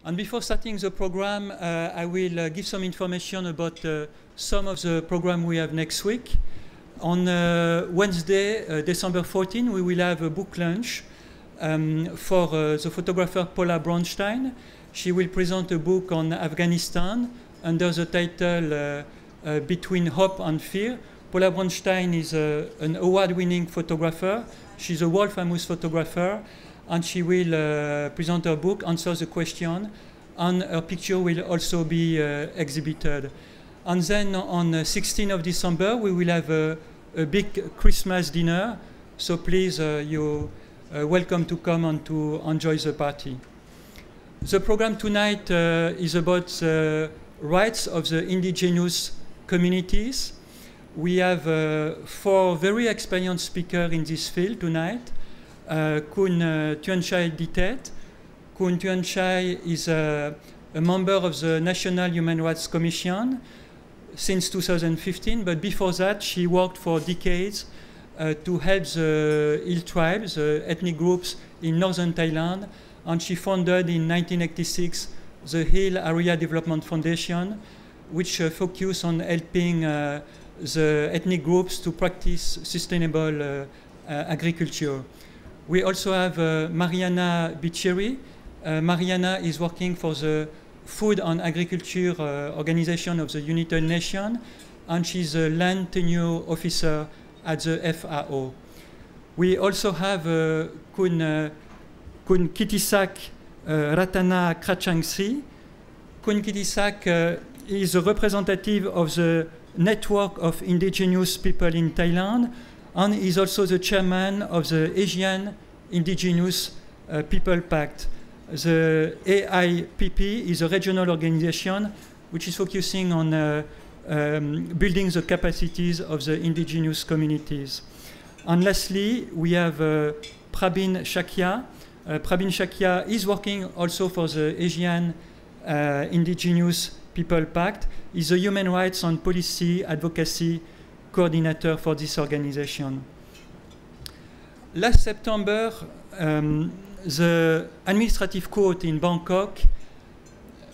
And before starting the program, I will give some information about some of the program we have next week. On Wednesday, December 14, we will have a book launch for the photographer Paula Bronstein. She will present a book on Afghanistan under the title Between Hope and Fear. Paula Bronstein is an award-winning photographer. She's a world-famous photographer, and she will present her book, answer the question, and her picture will also be exhibited. And then on 16th of December, we will have a big Christmas dinner, so please, you're welcome to come and to enjoy the party. The program tonight is about the rights of the indigenous communities. We have 4 very experienced speakers in this field tonight. Kun Tuan Chai Ditet. Kun Tuan Chai is a member of the National Human Rights Commission since 2015, but before that she worked for decades to help the Hill tribes, ethnic groups in northern Thailand, and she founded in 1986 the Hill Area Development Foundation, which focus on helping the ethnic groups to practice sustainable agriculture. We also have Mariana Bicheri. Mariana is working for the Food and Agriculture Organization of the United Nations, and she's a land tenure officer at the FAO. We also have Kun Kitisak Ratana Krachan. Kun Kitisak is a representative of the Network of Indigenous People in Thailand, and is also the chairman of the Asian Indigenous People PACT. The AIPP is a regional organization which is focusing on building the capacities of the indigenous communities. And lastly, we have Prabin Shakya. Prabin Shakya is working also for the Asian Indigenous People PACT. He's a human rights and policy advocacy coordinator for this organization. Last September, the administrative court in Bangkok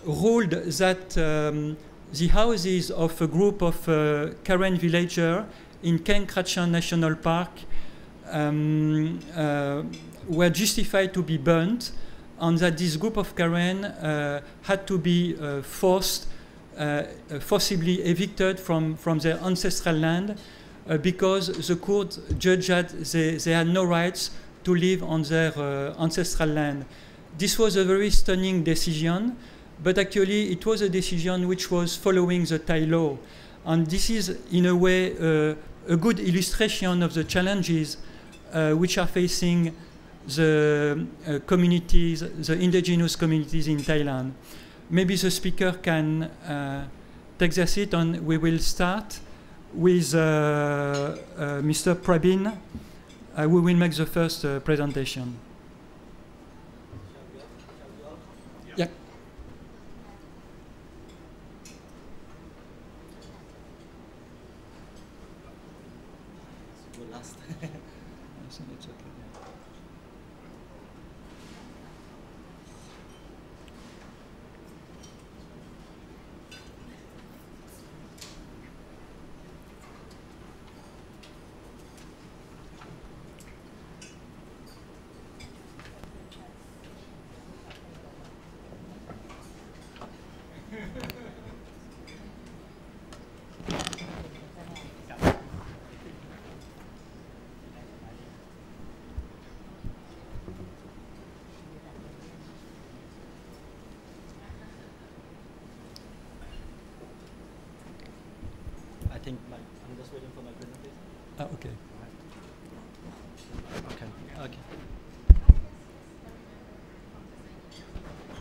ruled that the houses of a group of Karen villagers in Kaeng Krachan National Park were justified to be burnt, and that this group of Karen had to be forcibly evicted from their ancestral land because the court judged that they had no rights to live on their ancestral land. This was a very stunning decision, but actually it was a decision which was following the Thai law. And this is, in a way, a good illustration of the challenges which are facing the communities, the indigenous communities in Thailand. Maybe the speaker can take the seat, and we will start with Mr. Prabin. We will make the first presentation. Yeah. I'm just waiting for my presentation. Okay.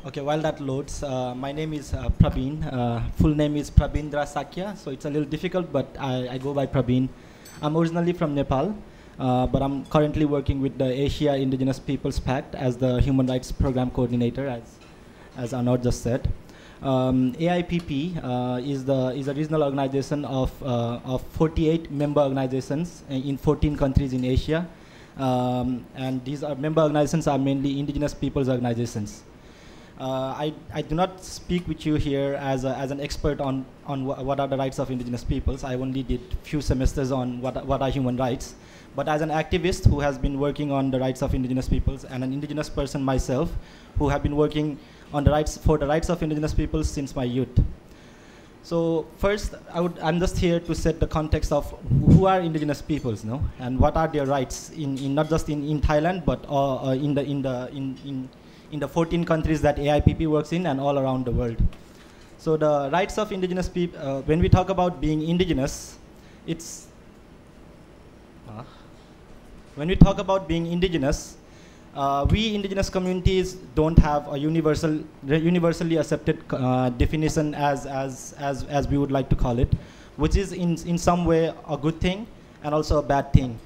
Okay, while that loads, my name is Prabin. Full name is Prabindra Sakya, so it's a little difficult, but I go by Prabin. I'm originally from Nepal, but I'm currently working with the Asia Indigenous Peoples PACT as the Human Rights Program Coordinator, as Anor just said. AIPP is a regional organization of 48 member organizations in 14 countries in Asia, and these member organizations are mainly indigenous peoples organizations. I do not speak with you here as an expert on what are the rights of indigenous peoples. I only did few semesters on what are human rights. But as an activist who has been working on the rights of indigenous peoples, and an indigenous person myself who have been working on the rights of indigenous peoples since my youth. So first, I'm just here to set the context of who are indigenous peoples, no, and what are their rights in not just in Thailand, but in the 14 countries that AIPP works in and all around the world. So the rights of indigenous people, when we talk about being indigenous, it's when we talk about being indigenous, we indigenous communities don't have a universally accepted definition as we would like to call it, which is in some way a good thing and also a bad thing.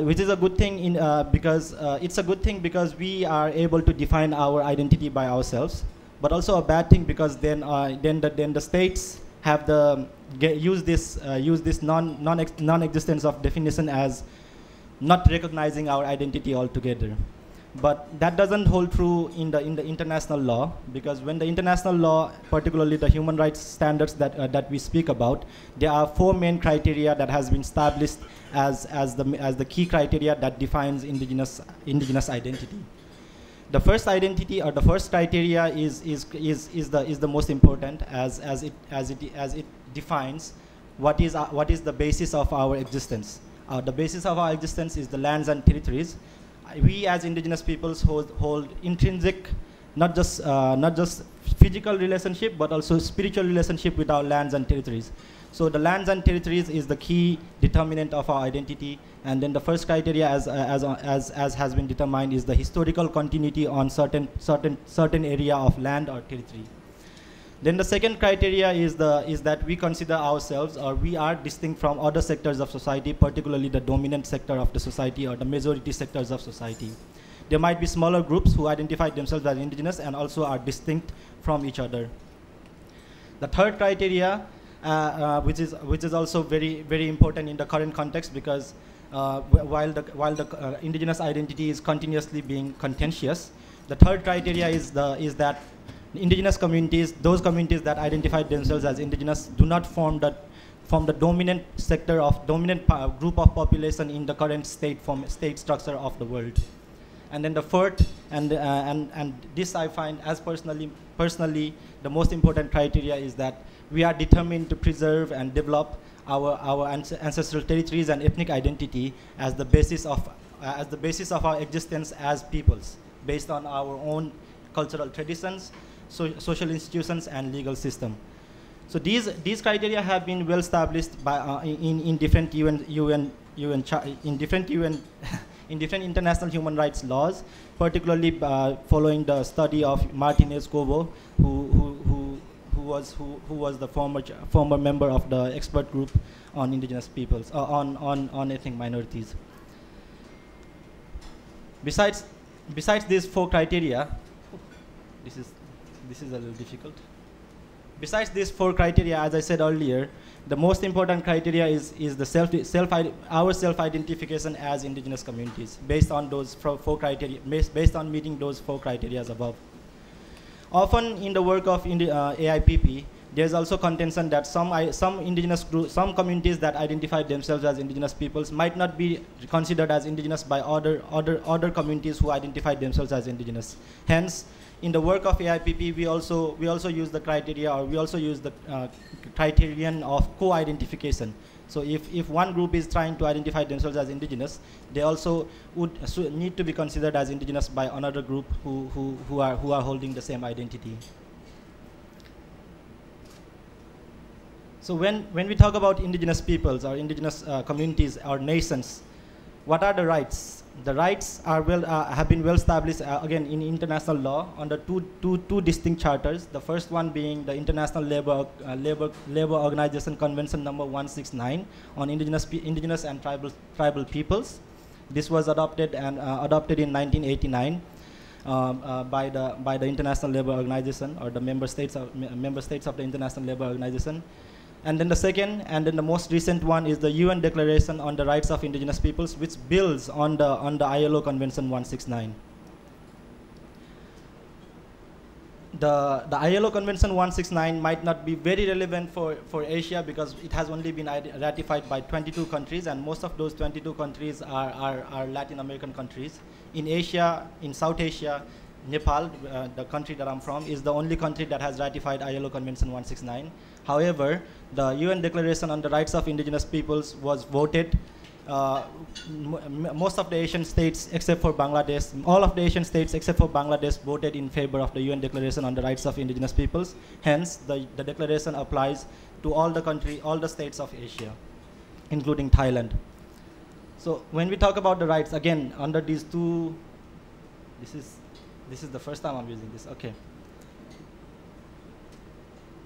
Which is a good thing because it's a good thing because we are able to define our identity by ourselves, but also a bad thing because then the states have use this non-existence of definition as not recognizing our identity altogether. But that doesn't hold true in the international law, because when the international law, particularly the human rights standards that we speak about, there are 4 main criteria that has been established as the key criteria that defines indigenous identity. The first identity or the first criteria is the most important as it defines what is the basis of our existence. The basis of our existence is the lands and territories. We as indigenous peoples hold intrinsic, not just physical relationship, but also spiritual relationship with our lands and territories. So the lands and territories is the key determinant of our identity. And then the first criteria, as has been determined, is the historical continuity on certain area of land or territory. Then the second criteria is that we consider ourselves, or we are distinct from other sectors of society, particularly the dominant sector of the society or the majority sectors of society. There might be smaller groups who identify themselves as indigenous and also are distinct from each other. The third criteria, which is also very, very important in the current context, because while the indigenous identity is continuously being contentious, the third criteria is that indigenous communities, those communities that identify themselves as indigenous, do not form the dominant group of population in the current state structure of the world. And then the fourth, and this I find as personally the most important criteria, is that we are determined to preserve and develop our ancestral territories and ethnic identity as the basis of our existence as peoples, based on our own cultural traditions, social institutions, and legal system. So these criteria have been well established by in different international human rights laws, particularly following the study of Martinez Cobo, who was the former member of the expert group on indigenous peoples, on ethnic minorities. Besides these 4 criteria, this is a little difficult. Besides these 4 criteria, as I said earlier, the most important criteria is our self-identification as indigenous communities, based on those 4 criteria, based on meeting those 4 criteria above. Often in the work of AIPP, there's also contention that some indigenous groups, some communities that identify themselves as indigenous peoples might not be considered as indigenous by other communities who identify themselves as indigenous. Hence, in the work of AIPP, we also use the criteria, or we also use the criterion of co-identification. So if one group is trying to identify themselves as indigenous, they also would need to be considered as indigenous by another group who are holding the same identity. So when we talk about indigenous peoples or indigenous communities or nations, what are the rights? The rights are have been well established again in international law under two distinct charters. The first one being the International Labor Organization Convention number 169 on indigenous and tribal peoples. This was adopted in 1989 by the International Labor Organization, or the member states of the International Labor Organization. And then the second, and then the most recent one, is the UN Declaration on the Rights of Indigenous Peoples, which builds on the ILO Convention 169. the ILO Convention 169 might not be very relevant for Asia because it has only been ratified by 22 countries, and most of those 22 countries are Latin American countries. In Asia, in South Asia, Nepal, the country that I'm from, is the only country that has ratified ILO Convention 169. However, the UN Declaration on the Rights of Indigenous Peoples was voted. Most of the Asian states except for Bangladesh, all of the Asian states except for Bangladesh voted in favor of the UN Declaration on the Rights of Indigenous Peoples. Hence, the declaration applies to all the states of Asia, including Thailand. So when we talk about the rights, again, under these two, this is the first time I'm using this, okay.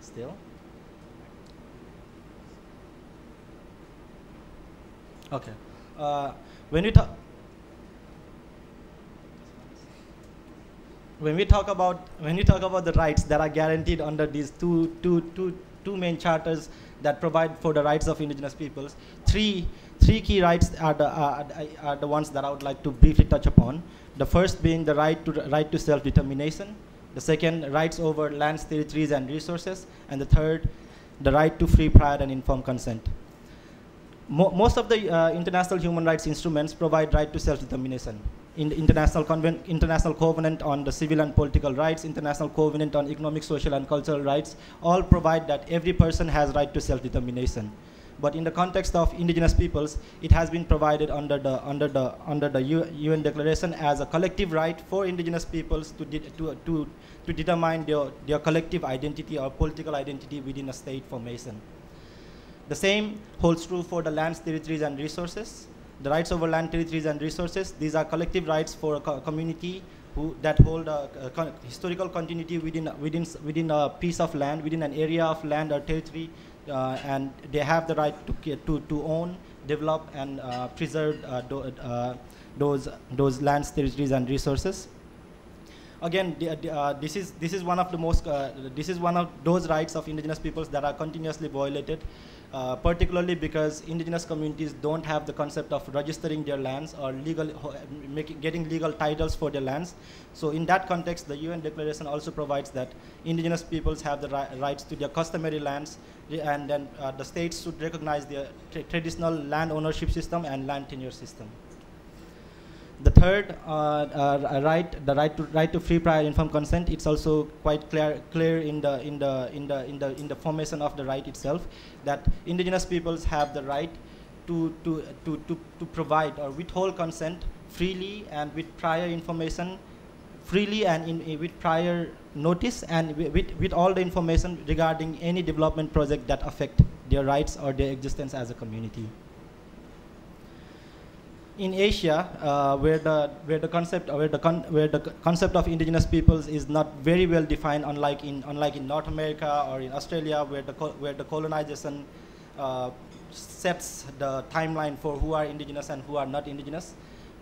Still? Okay. When we talk about the rights that are guaranteed under these two main charters that provide for the rights of indigenous peoples, three key rights are the ones that I would like to briefly touch upon. The first being the right to self-determination. The second, rights over lands, territories, and resources. And the third, the right to free, prior, and informed consent. Most of the international human rights instruments provide right to self-determination. In the International Covenant on the Civil and Political Rights, International Covenant on Economic, Social, and Cultural Rights, all provide that every person has right to self-determination. But in the context of indigenous peoples, it has been provided under the UN Declaration as a collective right for indigenous peoples to determine their collective identity or political identity within a state formation. The same holds true for the lands, territories, and resources. The rights over land, territories, and resources, these are collective rights for a community that hold a historical continuity within a piece of land, within an area of land or territory, and they have the right to own, develop, and preserve those lands, territories, and resources. Again, this is one of the most this is one of those rights of indigenous peoples that are continuously violated, particularly because indigenous communities don't have the concept of registering their lands or getting legal titles for their lands. So in that context, the UN Declaration also provides that indigenous peoples have the rights to their customary lands, and then the states should recognize their traditional land ownership system and land tenure system. The third right, the right to free, prior, informed consent, it's also quite clear in the formation of the right itself that indigenous peoples have the right to provide or withhold consent freely and with prior information, freely and with prior notice, and with all the information regarding any development project that affect their rights or their existence as a community. In Asia, where the concept of indigenous peoples is not very well defined, unlike in North America or in Australia, where the colonization sets the timeline for who are indigenous and who are not indigenous.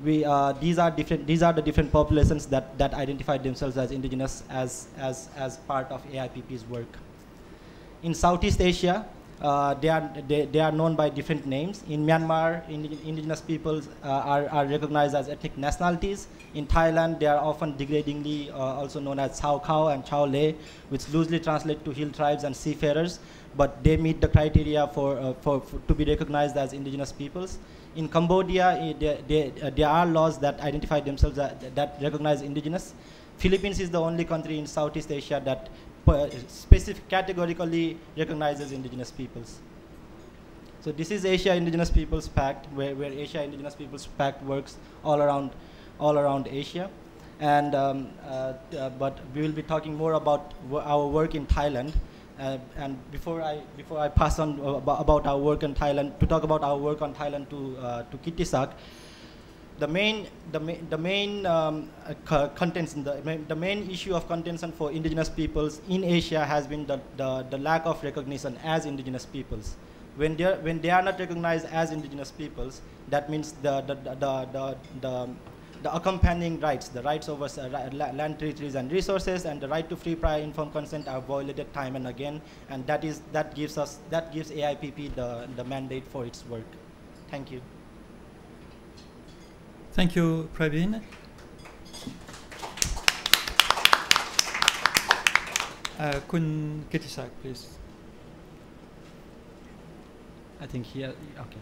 These are the different populations that identify themselves as indigenous as part of AIPP's work. In Southeast Asia, they are known by different names. In Myanmar, indigenous peoples are recognized as ethnic nationalities. In Thailand, they are often degradingly also known as Chao Khao and Chao Le, which loosely translate to hill tribes and seafarers, but they meet the criteria to be recognized as indigenous peoples. In Cambodia, there are laws that identify themselves that recognize indigenous. Philippines is the only country in Southeast Asia that categorically recognizes indigenous peoples. So this is Asia Indigenous Peoples Pact, where Asia Indigenous Peoples Pact works all around Asia, and but we will be talking more about our work in Thailand. And before I pass on about our work in Thailand, to talk about our work on Thailand to Kittisak, the main issue of contention for indigenous peoples in Asia has been the lack of recognition as indigenous peoples. When they are not recognized as indigenous peoples, that means the accompanying rights, the rights over land, territories, and resources, and the right to free, prior, informed consent are violated time and again, and that gives AIPP the mandate for its work. Thank you. Thank you, Praveen. Kun Ketisak, please. I think here, okay.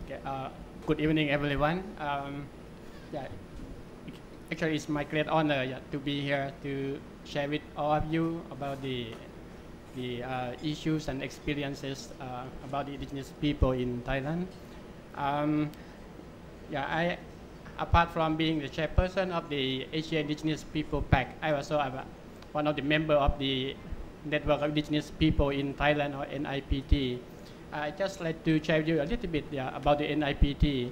Okay, good evening, everyone. Yeah, actually, it's my great honor to be here to share with all of you about the issues and experiences about the indigenous people in Thailand. Yeah, apart from being the chairperson of the Asia Indigenous People PACT, I also am one of the members of the Network of Indigenous People in Thailand, or NIPT. I just like to share with you a little bit about the NIPT.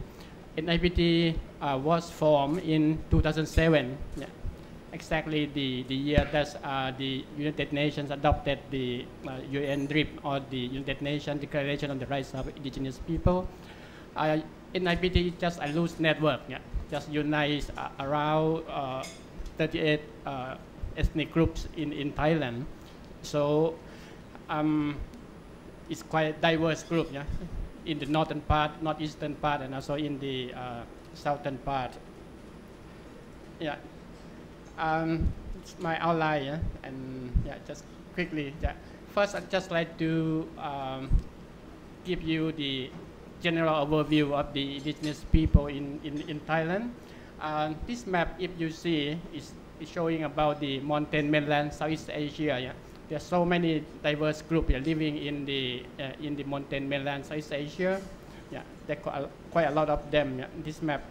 NIPT was formed in 2007, exactly the year that the United Nations adopted the UN DRIP, or the United Nations Declaration on the Rights of Indigenous People. NIPT is just a loose network, just unites around 38 ethnic groups in Thailand. So it's quite a diverse group, in the northern part, northeastern part, and also in the southern part. Yeah, it's my outline, and just quickly. First, I'd just like to give you the general overview of the indigenous people in Thailand. This map, if you see, is showing about the mountain mainland Southeast Asia. There are so many diverse groups living in the mountain mainland Southeast Asia. There are quite a lot of them. This map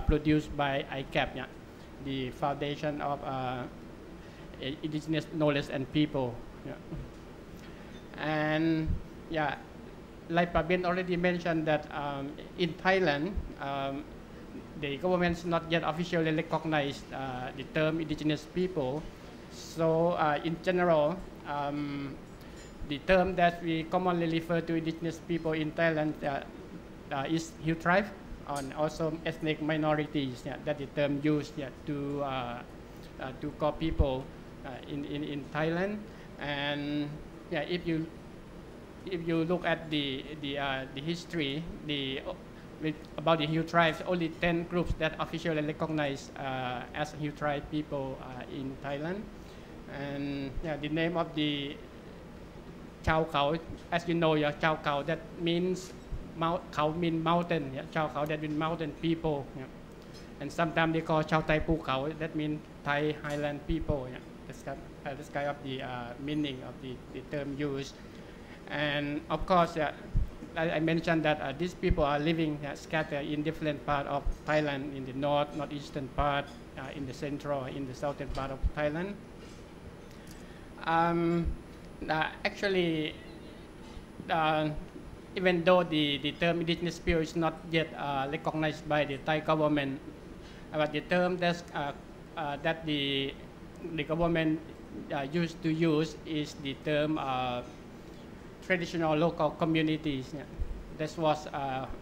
produced by ICAP, the Foundation of Indigenous Knowledge and People. And like Prabin already mentioned that in Thailand, the government's not yet officially recognized the term indigenous people. So in general, the term that we commonly refer to indigenous people in Thailand is Hill tribe, and also ethnic minorities. That the term used to call people in Thailand. And if you look at the history, about the Hill tribes, only 10 groups that officially recognized as Hill tribe people in Thailand. And the name of the Chao Khao, as you know, Chao Khao, that means Khao means mountain. Chao Khao, that means mountain people. And sometimes they call Chao Tai Pu Khao, that means Thai highland people. That's kind of the meaning of the term used. And of course, I mentioned that these people are living scattered in different parts of Thailand, in the northeastern part, in the central, in the southern part of Thailand. Actually, even though the term indigenous people is not yet recognized by the Thai government, but the term that the government used to use is the term traditional local communities. This was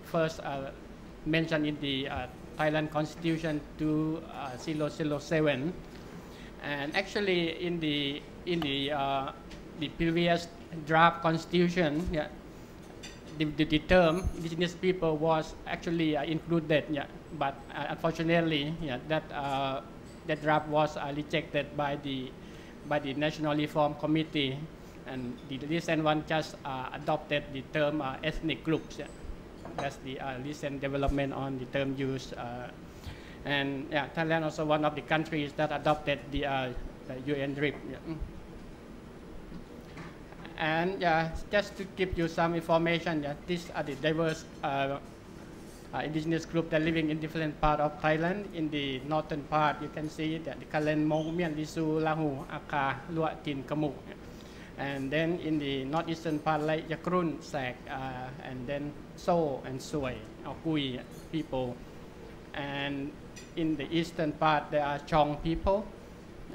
first mentioned in the Thailand Constitution 2007, and actually in the previous draft constitution, the term indigenous people was actually included, but unfortunately, that draft was rejected by the National Reform Committee, and the recent one just adopted the term ethnic groups. That's the recent development on the term use. And Thailand also one of the countries that adopted the UN DRIP. And just to give you some information, these are the diverse indigenous groups that are living in different parts of Thailand. In the northern part, you can see that the Kalen, Mong, Mian, Lisu, Lahu, Aka, Lua, Tin, Kamuk. And then in the northeastern part, like Yakrun, Sak, and then So and Soi, or Kui people. And in the eastern part, there are Chong people.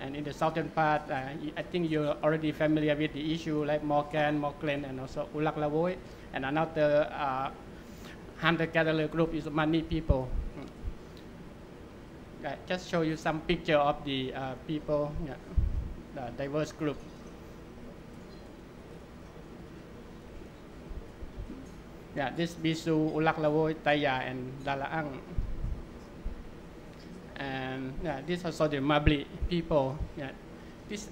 And in the southern part, I think you're already familiar with the issue like Morgan, Moklen, and also Ulak Lavoy. And another hunter-gatherer group is Mani people. Just show you some picture of the people, the diverse group. Yeah, this Bisu, Ulak Lavoy, Taya, and Dalaang. And yeah, this also the Mabli people. Yeah, this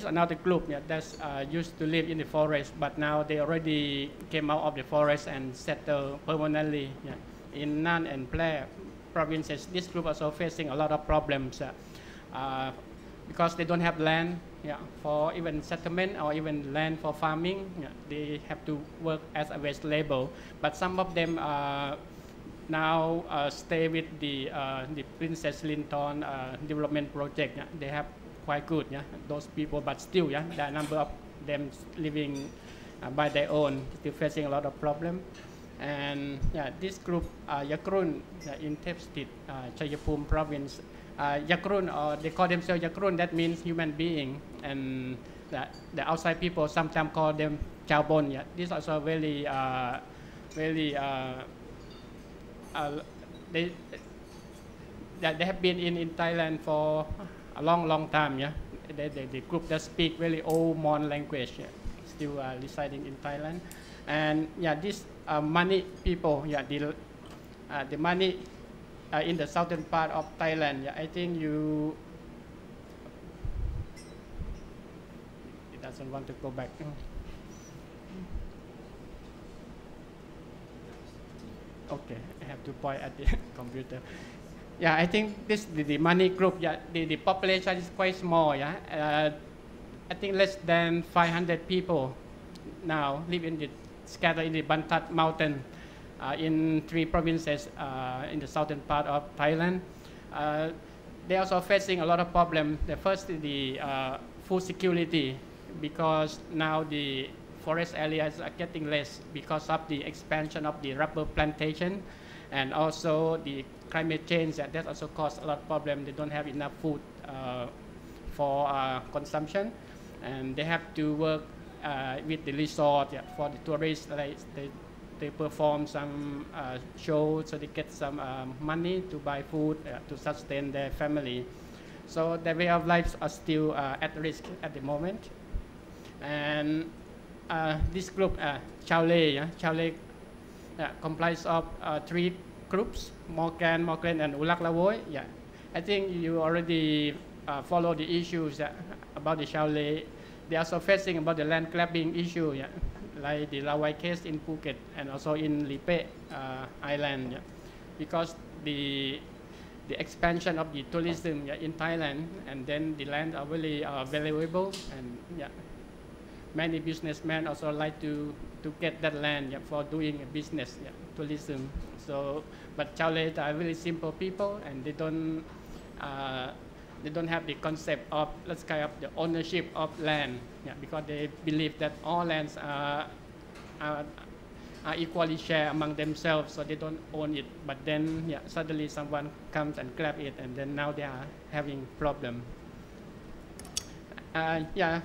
another group, yeah, that's used to live in the forest, but now they already came out of the forest and settled permanently, yeah, in Nan and Ple provinces. This group also facing a lot of problems because they don't have land, yeah, for even settlement or even land for farming. Yeah, they have to work as a wage labor. But some of them now stay with the Princess Linton development project. Yeah. They have quite good, yeah, those people, but still, yeah, the number of them living by their own, still facing a lot of problem. And yeah, this group, Yakrun, in Tepstit, Chayapum province, Yakrun, or they call themselves Yakrun, that means human being, and the outside people sometimes call them Chabon. Yeah. This also very, they have been in Thailand for a long time. Yeah, the group that speak very old Mon language, yeah, still residing in Thailand. And yeah, this Mani people, yeah, the Mani in the southern part of Thailand. Yeah, I think it doesn't want to go back. Okay, I have to point at the computer. Yeah, I think this the Mani group. Yeah, the population is quite small. Yeah, I think less than 500 people now live in the scattered in the Bantat mountain in 3 provinces in the southern part of Thailand. They are also facing a lot of problems. The first is the food security, because now the forest areas are getting less because of the expansion of the rubber plantation, and also the climate change. That also causes a lot of problems. They don't have enough food for consumption, and they have to work with the resort, yeah, for the tourists. Like they perform some shows, so they get some money to buy food to sustain their family. So their way of lives are still at risk at the moment. And this group, Chaule, yeah, Chaule comprises of 3 groups: Morgan, and Ulak Lavoy. Yeah, I think you already follow the issues about the Chaule. They are also facing about the land grabbing issue, yeah, like the Lawai case in Phuket and also in Lipe Island, yeah, because the expansion of the tourism, yeah, in Thailand, and then the land are really valuable, and yeah, many businessmen also like to get that land, yeah, for doing a business, yeah, tourism. So, but Chaule are really simple people, and they don't have the concept of, let's kind of the ownership of land, yeah, because they believe that all lands are equally shared among themselves, so they don't own it. But then, yeah, suddenly someone comes and grab it, and then now they are having problem. Yeah,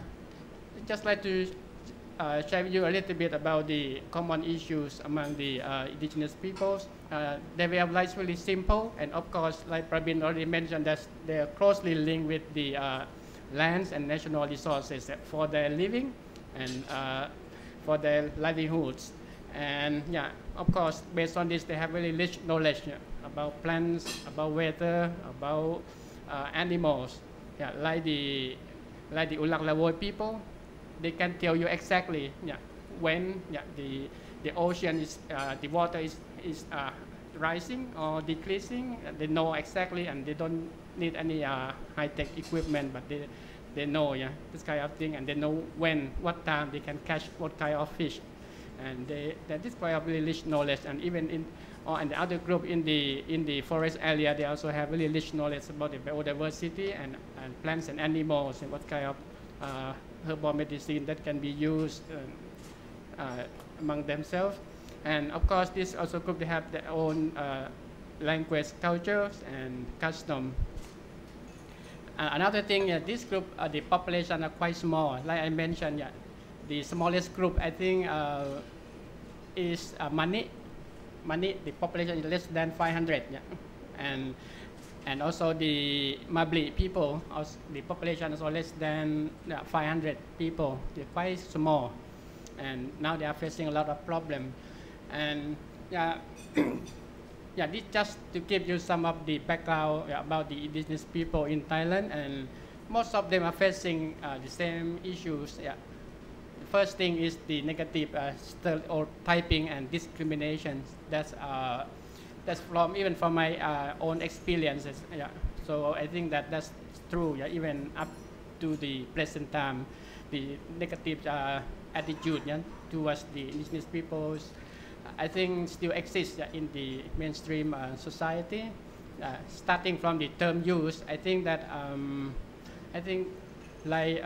just like to share with you a little bit about the common issues among the indigenous peoples. Their way of life is really simple, and of course, like Prabin already mentioned, that they are closely linked with the lands and national resources for their living and for their livelihoods. And yeah, of course, based on this, they have really rich knowledge, yeah, about plants, about weather, about animals. Yeah, like the Ulak Lavoy people, they can tell you exactly, yeah, when, yeah, the ocean is the water is rising or decreasing. They know exactly, and they don't need any high-tech equipment, but they know, yeah, this kind of thing, and they know what time they can catch what kind of fish, and that is quite a really rich knowledge. And even in the other group in the forest area, they also have really rich knowledge about the biodiversity and plants and animals, and what kind of herbal medicine that can be used among themselves. And of course, this also group, they have their own language, cultures, and custom. Another thing, this group, the population are quite small. Like I mentioned, yeah, the smallest group, I think, is Mani. The population is less than 500. Yeah, and also the Mabli people, the population is less than 500 people. They're quite small, and now they are facing a lot of problems. And yeah, yeah, this just to give you some of the background about the indigenous people in Thailand, and most of them are facing the same issues. Yeah. The first thing is the negative stereotyping and discrimination. That's from even from my own experiences. Yeah. So I think that that's true. Yeah, even up to the present time, the negative attitude, yeah, towards the indigenous peoples, I think still exists in the mainstream society. Starting from the term use, I think that like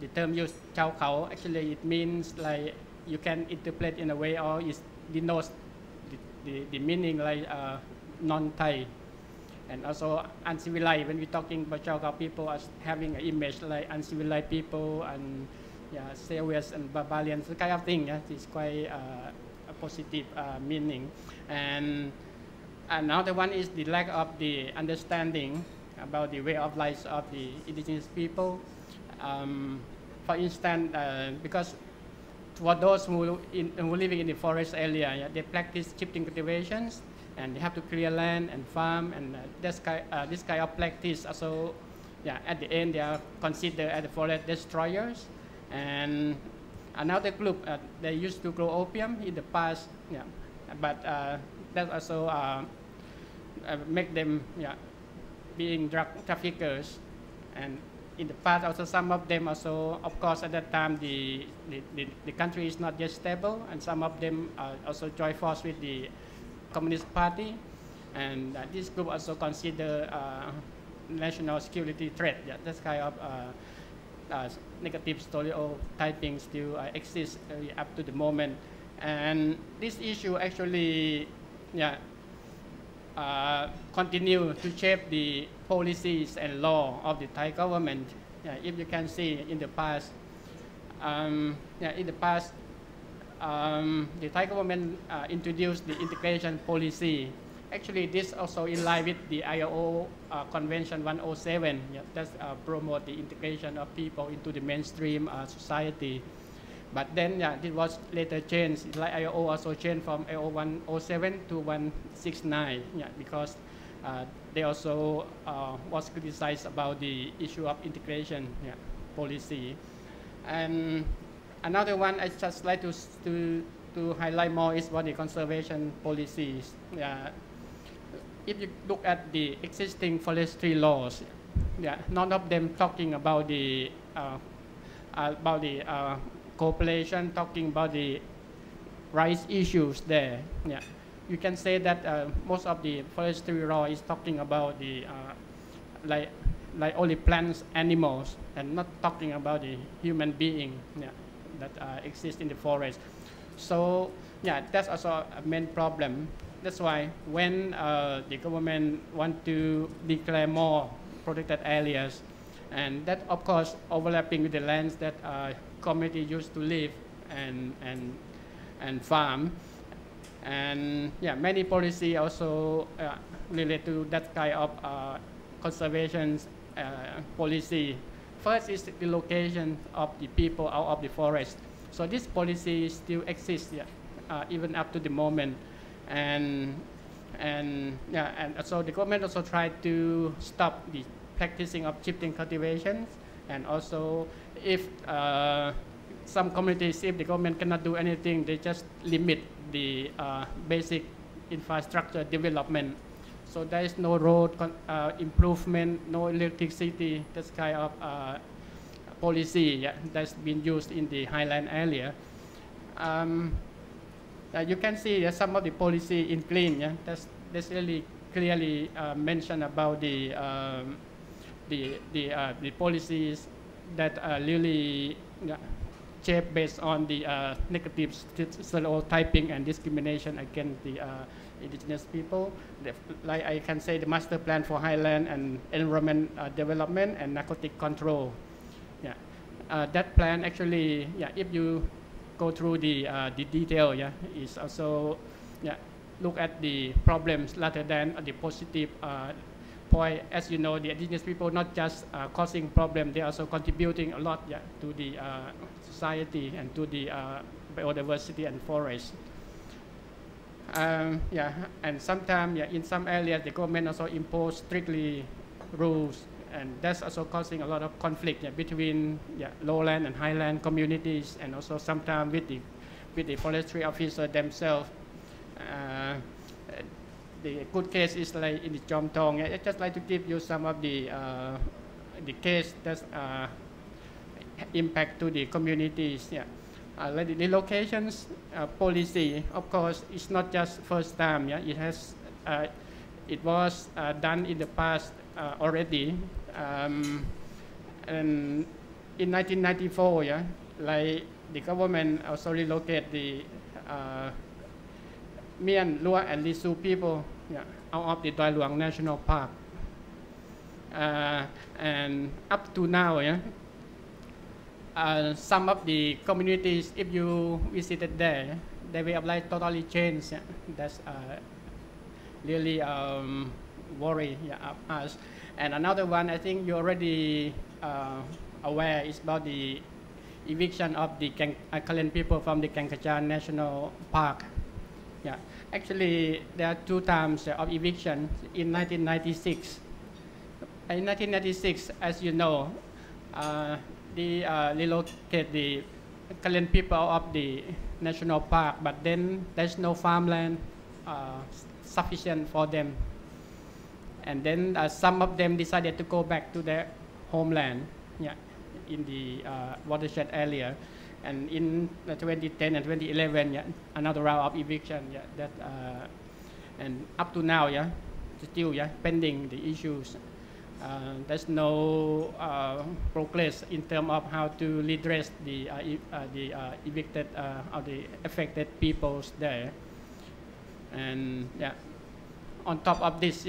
the term use "chao khao," actually it means like you can interpret in a way, or it denotes the meaning like non-Thai. And also uncivilized, when we're talking about Chao Khao people as having an image like uncivilized people and savage and barbarians, the kind of thing. Yeah, it's quite a positive meaning. And another one is the lack of the understanding about the way of life of the indigenous people. For instance, because for those who living in the forest area, yeah, they practice shifting cultivations, and they have to clear land and farm, and this kind of practice also, yeah, at the end they are considered as the forest destroyers. And another group, they used to grow opium in the past, yeah, but that also make them, yeah, being drug traffickers. And in the past also some of them also, of course at that time the country is not yet stable, and some of them also join force with the Communist Party, and this group also consider national security threat. Yeah, that's kind of negative stereotyping still exists up to the moment. And this issue actually, yeah, continue to shape the policies and law of the Thai government. Yeah, if you can see in the past, the Thai government introduced the integration policy. Actually, this also in line with the ILO Convention 107. Yeah, that's promote the integration of people into the mainstream society. But then, yeah, it was later changed. Like ILO also changed from ILO 107 to 169. Yeah, because they also was criticized about the issue of integration, yeah, policy. And another one I just like to highlight more is about the conservation policies. If you look at the existing forestry laws, yeah, none of them talking about the cooperation, talking about the rights issues there. Yeah, you can say that most of the forestry law is talking about the like only plants, animals, and not talking about the human being, yeah, that exist in the forest. So yeah, that's also a main problem. That's why when the government want to declare more protected areas, and that of course overlapping with the lands that community used to live and farm, and yeah, many policy also relate to that kind of conservation policy. First is the location of the people out of the forest. So this policy still exists, yeah, even up to the moment. And so the government also tried to stop the practicing of shifting cultivations, and also if some communities, if the government cannot do anything, they just limit the basic infrastructure development. So there is no road improvement, no electricity, this kind of policy, yeah, that's been used in the highland area. You can see some of the policy in green. Yeah, that's really clearly mentioned about the policies that really shaped based on the negative stereotyping and discrimination against the indigenous people. Like I can say the master plan for highland and environment development and narcotic control. Yeah, that plan actually, yeah, if you go through the detail, yeah, is also, yeah, look at the problems rather than the positive point. As you know, the indigenous people not just causing problem, they are also contributing a lot, yeah, to the society and to the biodiversity and forest. Yeah, and sometimes in some areas the government also impose strictly rules, and that's also causing a lot of conflict between lowland and highland communities, and also sometimes with the forestry officer themselves. The good case is like in the Chomtong. I just like to give you some of the case that impact to the communities. Like the relocations policy, of course, it's not just first time. It has it was done in the past already. And in 1994, like the government also relocated the Mien, Lua, and Lisu people out of the Doi Luang National Park. And up to now, some of the communities, if you visited there, their way of life totally changed. That's really worry us. And another one, I think you already aware, is about the eviction of the Karen people from the Kaeng Krachan National Park. Actually, there are 2 times of eviction in 1996. In 1996, as you know, they relocate the Karen people of the national park, but then there's no farmland sufficient for them. And then some of them decided to go back to their homeland in the watershed area. And in 2010 and 2011, another round of eviction. That and up to now, still pending the issues. There's no progress in terms of how to redress the evicted or the affected peoples there. And on top of this,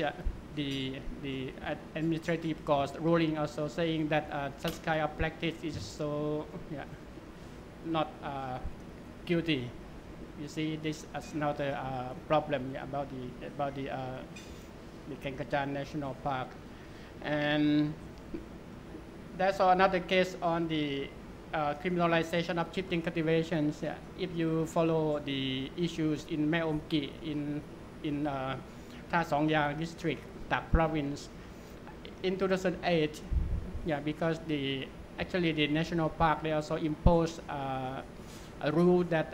the administrative cost ruling also saying that such kind of practice is so not guilty. You see, this is another problem about the Kaeng Krachan National Park. And there's another case on the criminalization of shifting cultivations. If you follow the issues in Mae Om Ki in Tha Song Yang district, Tak province, in 2008, because actually the national park, they also imposed a rule that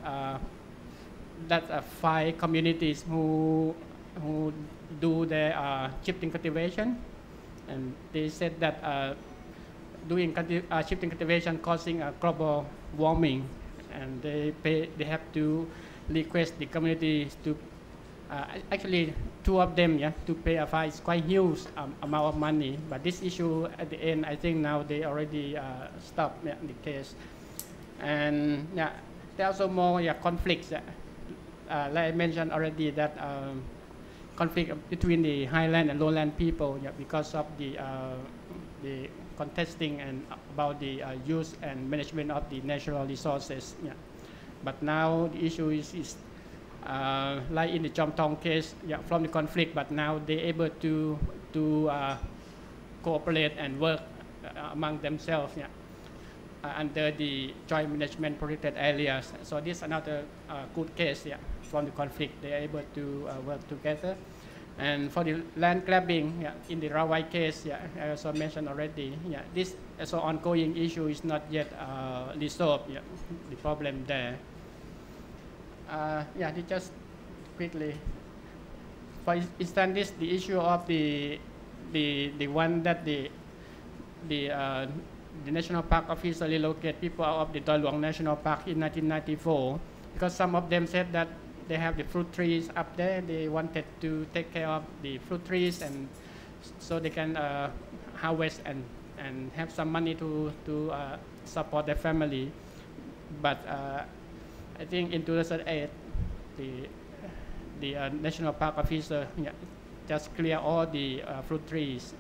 5 communities who do their shifting cultivation, and they said that doing shifting cultivation causing global warming, and they have to request the communities to actually 2 of them to pay a fine. It's quite huge amount of money, but this issue at the end, I think now they already stopped the case. And there are also more conflicts. Like I mentioned already, that conflict between the highland and lowland people because of the contesting and about the use and management of the natural resources. But now the issue is like in the Chomtong case, from the conflict, but now they're able to cooperate and work among themselves under the joint management protected areas. So this is another good case from the conflict. They're able to work together. And for the land grabbing, in the Rawai case, I also mentioned already, this also ongoing issue is not yet resolved, the problem there. Just quickly. For instance, the issue of the one that the national park officer relocated people out of the Doi Luang National Park in 1994, because some of them said that they have the fruit trees up there. They wanted to take care of the fruit trees, and so they can harvest and have some money to support their family. But I think in 2008, the national park officer just clear all the fruit trees,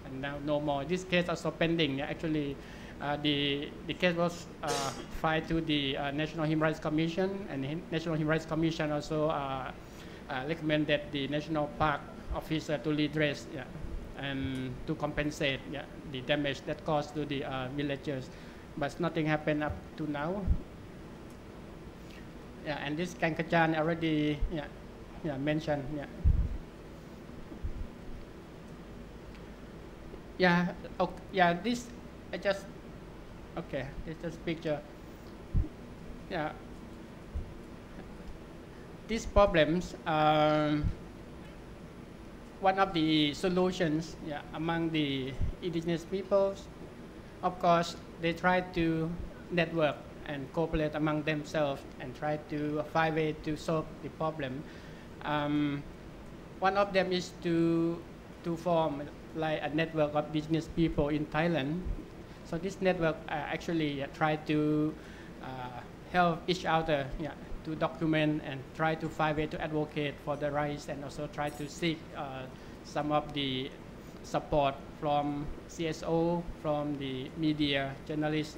and now no more. This case also pending. Actually, the case was filed to the National Human Rights Commission, and the National Human Rights Commission also recommended the national park officer to redress and to compensate the damage that caused to the villagers, but nothing happened up to now. And this Kaeng Krachan already mentioned. This I just okay. This is picture. These problems are one of the solutions among the indigenous peoples. Of course, they try to network and cooperate among themselves and try to find ways to solve the problem. One of them is to form like a network of indigenous people in Thailand. So this network actually try to help each other to document and try to find ways to advocate for the rights, and also try to seek some of the support from CSO, from the media, journalists,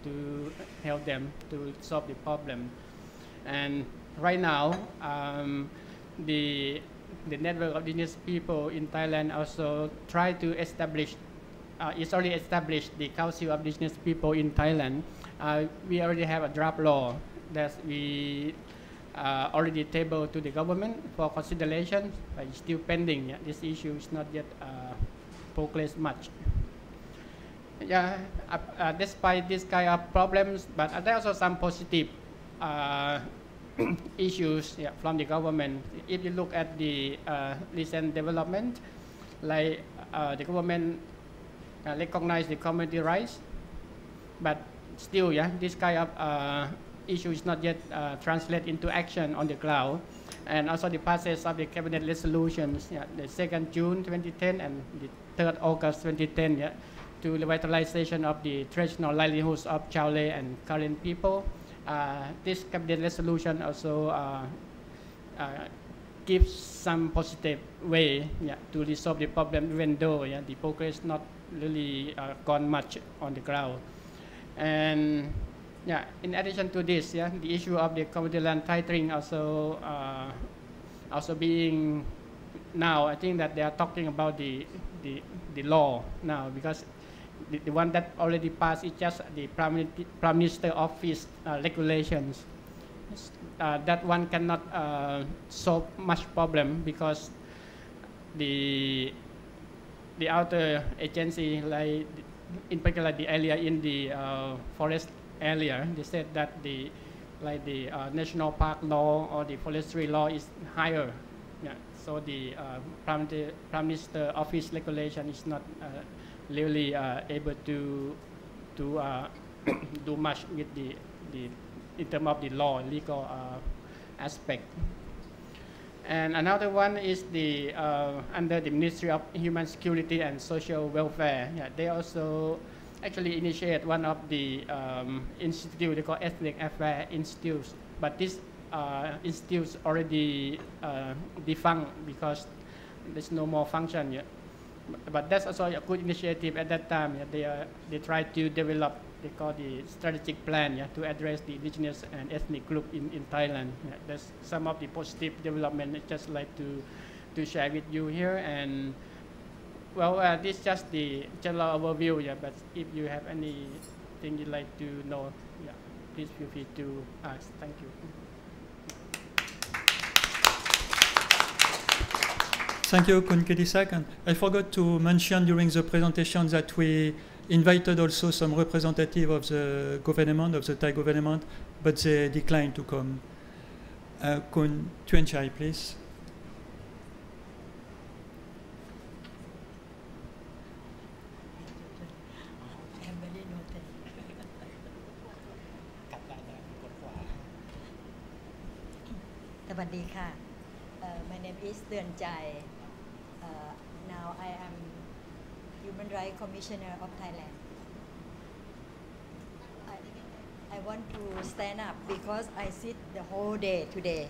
to help them to solve the problem. And right now, the network of indigenous people in Thailand also try to establish, it's already established the Council of Indigenous People in Thailand. We already have a draft law that we already tabled to the government for consideration, but it's still pending. This issue is not yet progressed much. Despite this kind of problems, but there are also some positive issues from the government. If you look at the recent development, like the government recognize the community rights, but still, this kind of issue is not yet translated into action on the ground. And also the passage of the cabinet resolutions, the 2nd June 2010 and the 3rd August 2010, to revitalization of the traditional livelihoods of Chaole and Karen people. This cabinet resolution also gives some positive way to resolve the problem, even though the progress not really gone much on the ground. And in addition to this, the issue of the community land titling also being now, I think that they are talking about the law now, because the one that already passed is just the Prime Minister Office regulations. That one cannot solve much problem, because the outer agency, like in particular the area in the forest area, they said that the national park law or the forestry law is higher. So the Prime Minister Office regulation is not really able to do much with the in terms of the law, legal aspect. And another one is the under the Ministry of Human Security and Social Welfare. They also actually initiate one of the institute they call Ethnic Affairs Institutes, but this institutes already defunct because there's no more function yet. But that's also a good initiative at that time. They try to develop, they call the strategic plan to address the indigenous and ethnic group in Thailand. That's some of the positive development I'd just like to share with you here. And well, this is just the general overview, but if you have anything you'd like to know, please feel free to ask. Thank you. Thank you, Kaeng Krachan. And I forgot to mention during the presentation that we invited also some representative of the government, of the Thai government, but they declined to come. Kun Tuan Chai, please. My name is Tuan Chai. Now I am Human Rights Commissioner of Thailand. I want to stand up because I sit the whole day today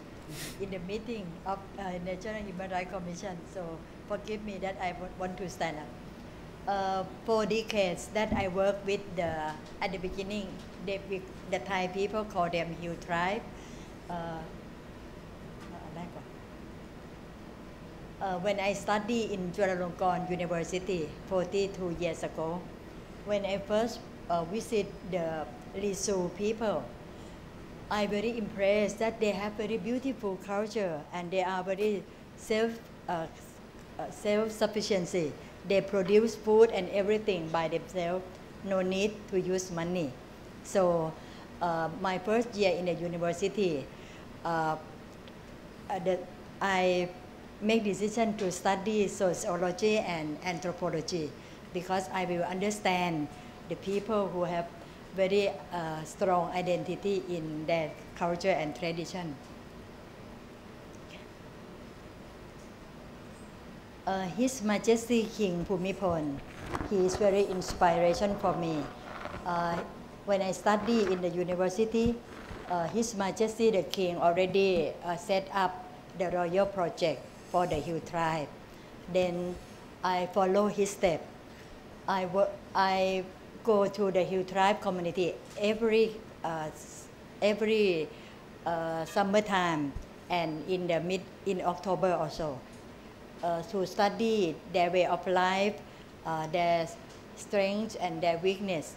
in the meeting of National Human Rights Commission. So forgive me that I want to stand up. For decades that I worked with at the beginning, the Thai people call them Hill tribe. When I studied in Chulalongkorn University 42 years ago, when I first visit the Lisu people, I'm very impressed that they have very beautiful culture and they are very self-sufficiency. They produce food and everything by themselves, no need to use money. So my first year in the university, I make decision to study sociology and anthropology because I will understand the people who have very strong identity in their culture and tradition. His Majesty King Bhumibol, he is very inspiration for me. When I study in the university, His Majesty the King already set up the royal project for the Hill tribe. Then I follow his step. I go to the Hill tribe community every summertime and in October also to study their way of life, their strengths and their weakness.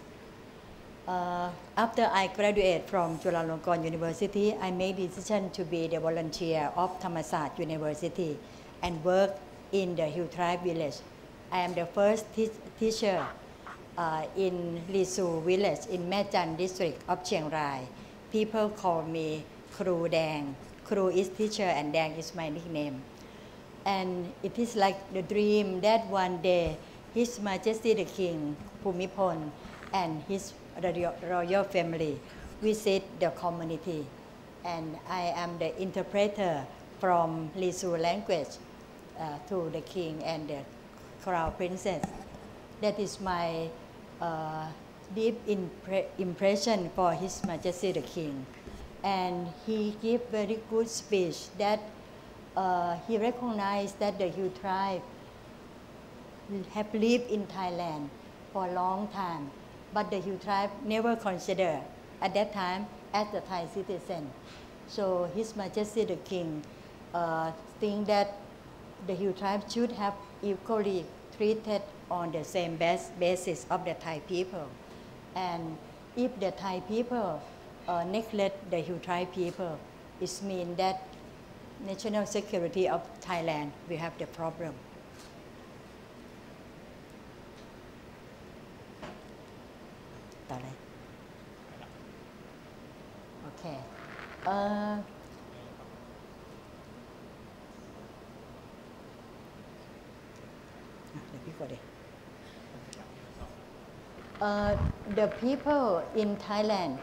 After I graduate from Chulalongkorn University, I made decision to be the volunteer of Thammasat University and work in the Hill Tribe village. I am the first teacher in Lisu village in Maejan district of Chiang Rai. People call me Kru Dang. Kru is teacher and Dang is my nickname. And it is like the dream that one day His Majesty the King Bhumibol and his royal family visit the community, and I am the interpreter from Lisu language to the king and the crown princess. That is my deep impression for His Majesty the King, and he gave very good speech that he recognized that the Hill tribe have lived in Thailand for a long time, but the Hill tribe never considered at that time as the Thai citizen. So His Majesty the King think that the Hill tribe should have equally treated on the same basis of the Thai people. And if the Thai people neglect the Hill tribe people, it means that national security of Thailand will have the problem. Okay. The people in Thailand,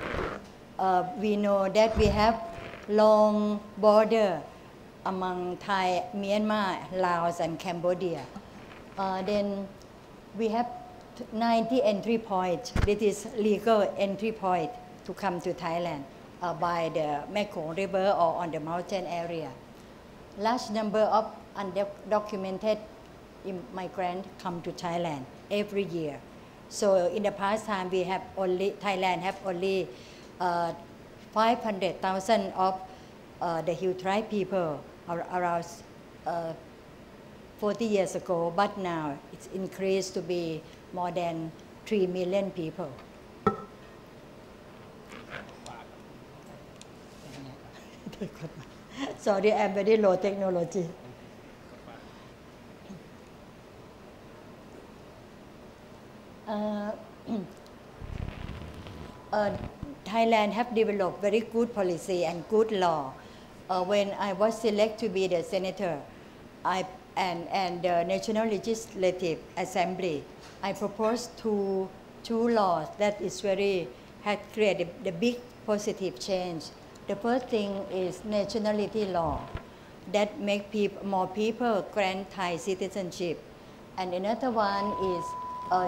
we know that we have long border among Thai, Myanmar, Laos, and Cambodia. Then we have 90 entry points. This is legal entry point to come to Thailand by the Mekong River or on the mountain area. Large number of undocumented immigrants come to Thailand every year. So in the past time, Thailand have only 500,000 of the Hill tribe people around 40 years ago, but now it's increased to be more than 3 million people. Sorry, I'm very low technology. Thailand have developed very good policy and good law. When I was selected to be the senator and the National Legislative Assembly, I proposed two laws that is had created the big positive change. The first thing is nationality law that make more people grant Thai citizenship, and another one is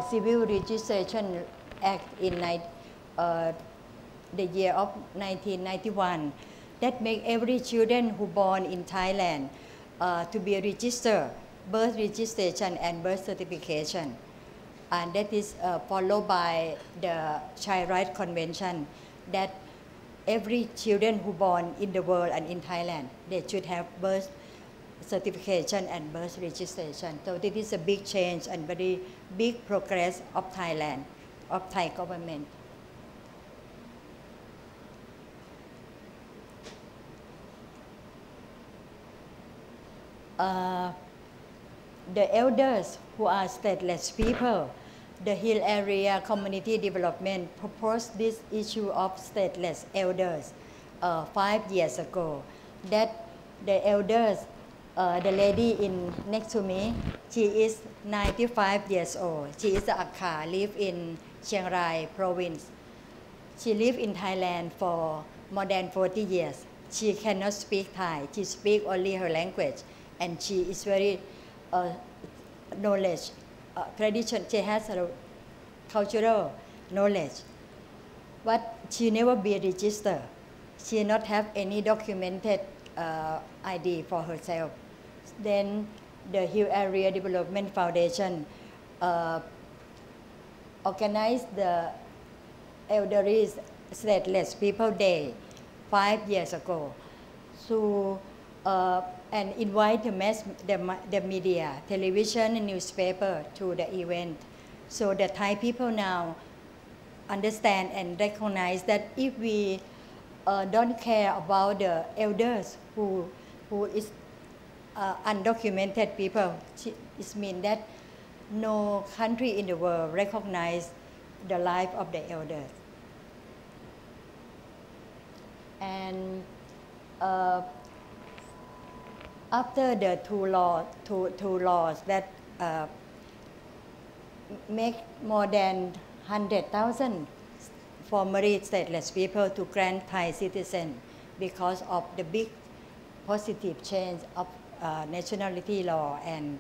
Civil Registration Act in the year of 1991 that make every children who born in Thailand to be registered, birth registration and birth certification. And that is followed by the Child Rights Convention that every children who born in the world and in Thailand, they should have birth certification and birth registration. So this is a big change and very big progress of Thailand, of Thai government. the elders who are stateless people, the Hill Area Community Development proposed this issue of stateless elders 5 years ago. That the elders, the lady in next to me, she is 95 years old. She is a Akha, live in Chiang Rai province. She lived in Thailand for more than 40 years. She cannot speak Thai. She speaks only her language, and she is very knowledge, tradition. She has a cultural knowledge, but she never be registered. She not have any documented ID for herself. Then the Hill Area Development Foundation organized the Elderly Stateless People Day 5 years ago. So and invite the media, television and newspaper to the event. So the Thai people now understand and recognize that if we don't care about the elders who is undocumented people, it means that no country in the world recognize the life of the elders. And after the two laws that make more than 100,000 formerly stateless people to grant Thai citizen because of the big positive change of nationality law and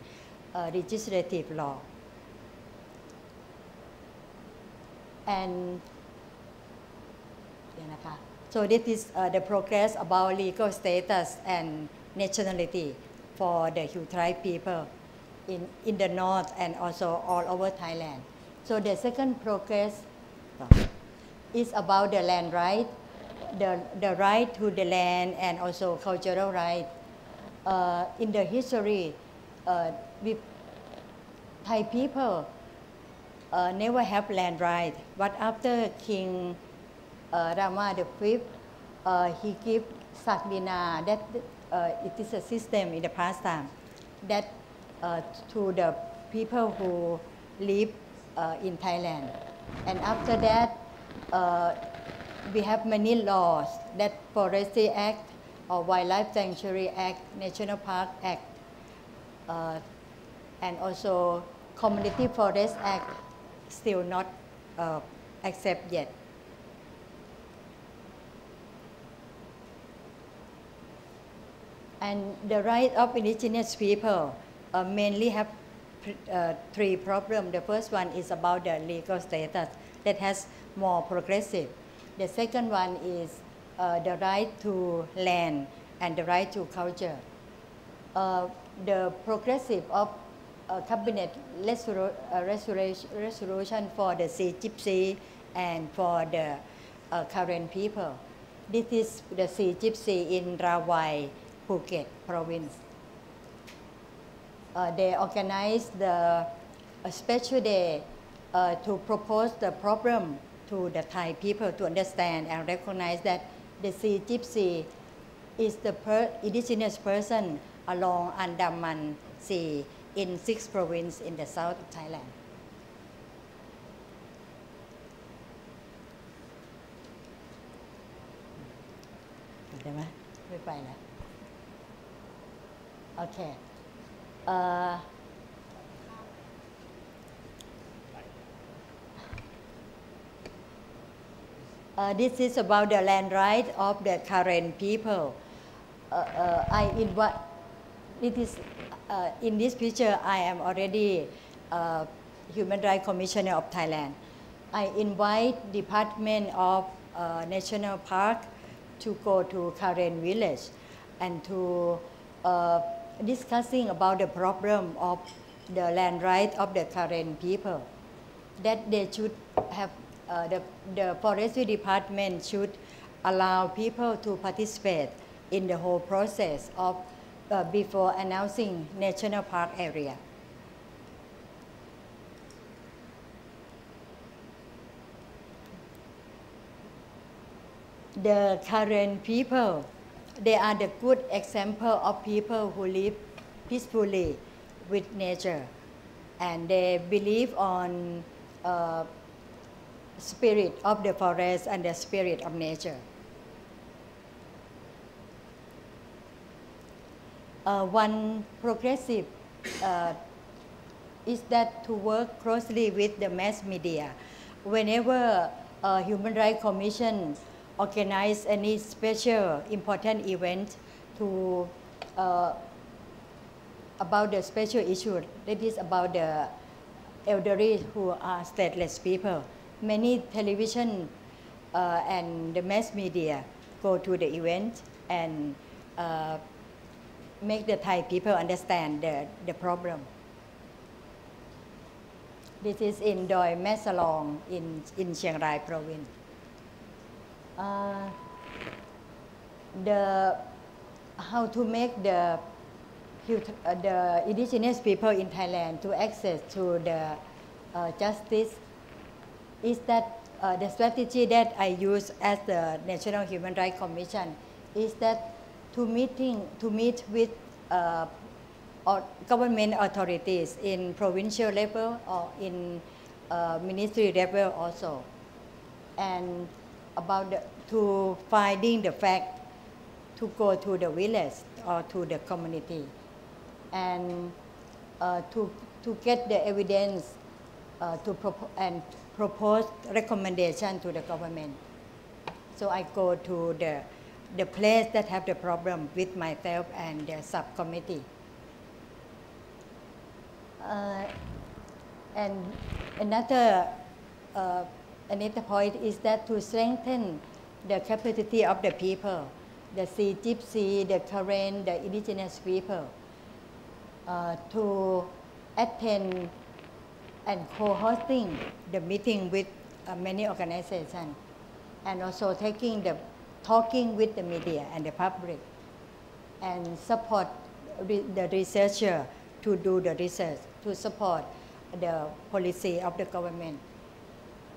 legislative law. And so this is the progress about legal status and nationality for the Hu tribe people in the north and also all over Thailand. So the second progress is about the land right, the right to the land and also cultural right. In the history, Thai people never have land right, but after King Rama V, he gave Sakdina, that it is a system in the past time, that to the people who live in Thailand. And after that, we have many laws, that Forestry Act or Wildlife Sanctuary Act, National Park Act, and also Community Forest Act, still not accepted yet. And the right of indigenous people mainly have three problems. The first one is about the legal status that has more progressive. The second one is the right to land and the right to culture. The progressive of cabinet resolution for the Sea Gypsy and for the Karen people. This is the Sea Gypsy in Rawai, Phuket province. They organized a special day to propose the problem to the Thai people to understand and recognize that the Sea Gypsy is the indigenous person along Andaman Sea in 6 provinces in the south of Thailand. Okay. This is about the land right of the Karen people. It is in this picture. I am already Human Rights Commissioner of Thailand. I invite Department of National Park to go to Karen village and to discussing about the problem of the land right of the Karen people. That they should have the forestry department should allow people to participate in the whole process of before announcing national park area. The Karen people, they are the good example of people who live peacefully with nature, and they believe on spirit of the forest and the spirit of nature. One progressive is that to work closely with the mass media. Whenever Human Rights Commission organize any special important event to about the special issue, that is about the elderly who are stateless people, many television and the mass media go to the event and make the Thai people understand the problem. This is in Doi Mesalong in Chiang Rai province. How to make the indigenous people in Thailand to access to the justice is that the strategy that I use as the National Human Rights Commission is that to meet with or government authorities in provincial level or in ministry level also, and about to finding the fact, to go to the village or to the community, and to get the evidence and propose recommendation to the government. So I go to the place that have the problem with myself and the subcommittee. And another point is that to strengthen the capacity of the people, the Sea Gypsy, the Karen, the indigenous people, to attend and co-hosting the meeting with many organizations, and also talking with the media and the public, and support the researcher to do the research, to support the policy of the government,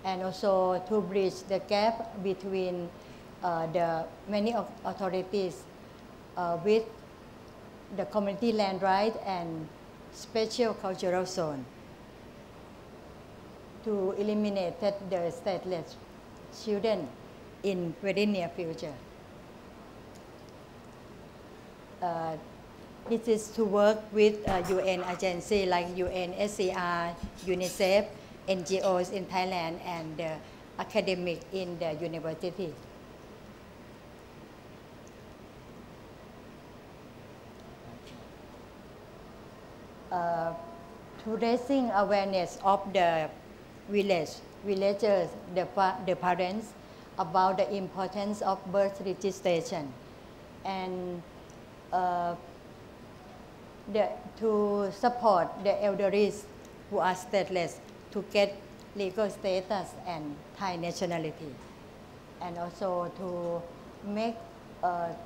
and also to bridge the gap between the many authorities with the community land right and special cultural zone, to eliminate the stateless children in very near future. This is to work with UN agencies like UNSCR, UNICEF, NGOs in Thailand, and academic in the university. To raising awareness of the villagers, the parents, about the importance of birth registration, and to support the elderly who are stateless to get legal status and Thai nationality, and also to make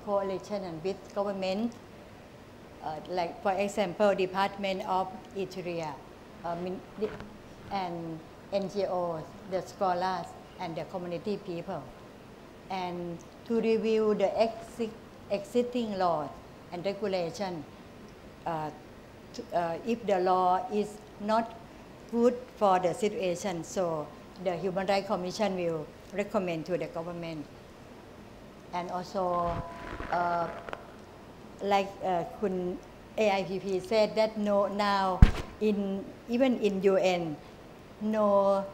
coalition with government, like for example Department of Interior and NGOs, the scholars and the community people, and to review the existing laws and regulation. If the law is not good for the situation, so the Human Rights Commission will recommend to the government. And also, like Kun AIPP said, that now even in UN, no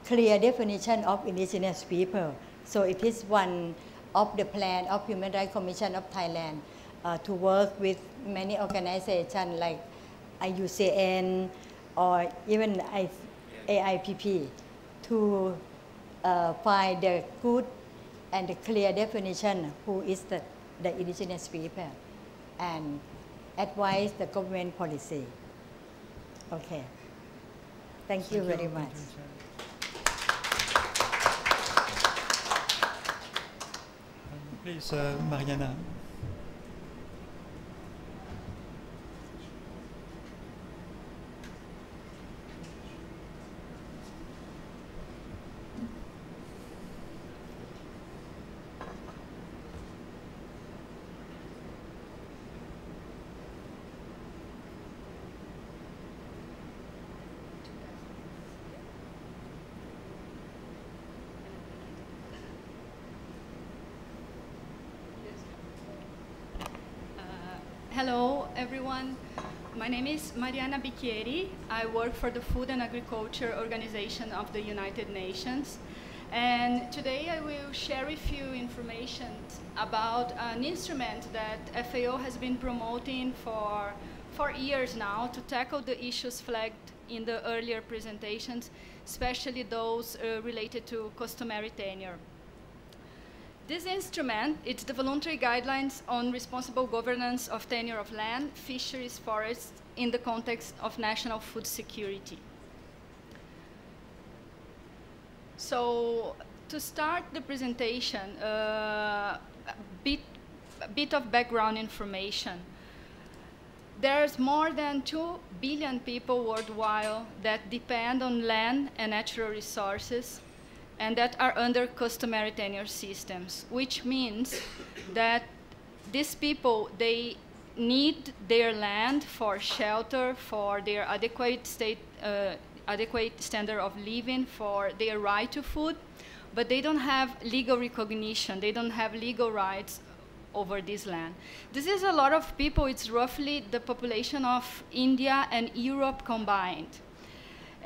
clear definition of indigenous people. So it is one of the plan of Human Rights Commission of Thailand to work with many organizations like IUCN or even AIPP to find the good and the clear definition who is the indigenous people and advise the government policy. Okay. Thank you very much. Please, Mariana. Hello, everyone. My name is Mariana Bicchieri. I work for the Food and Agriculture Organization of the United Nations. And today I will share with you information about an instrument that FAO has been promoting for 4 years now to tackle the issues flagged in the earlier presentations, especially those related to customary tenure. This instrument, it's the voluntary guidelines on responsible governance of tenure of land, fisheries, forests in the context of national food security. So to start the presentation, a bit of background information. There's more than 2 billion people worldwide that depend on land and natural resources and that are under customary tenure systems, which means that these people, they need their land for shelter, for their adequate standard of living, for their right to food, but they don't have legal recognition, they don't have legal rights over this land. This is a lot of people, it's roughly the population of India and Europe combined.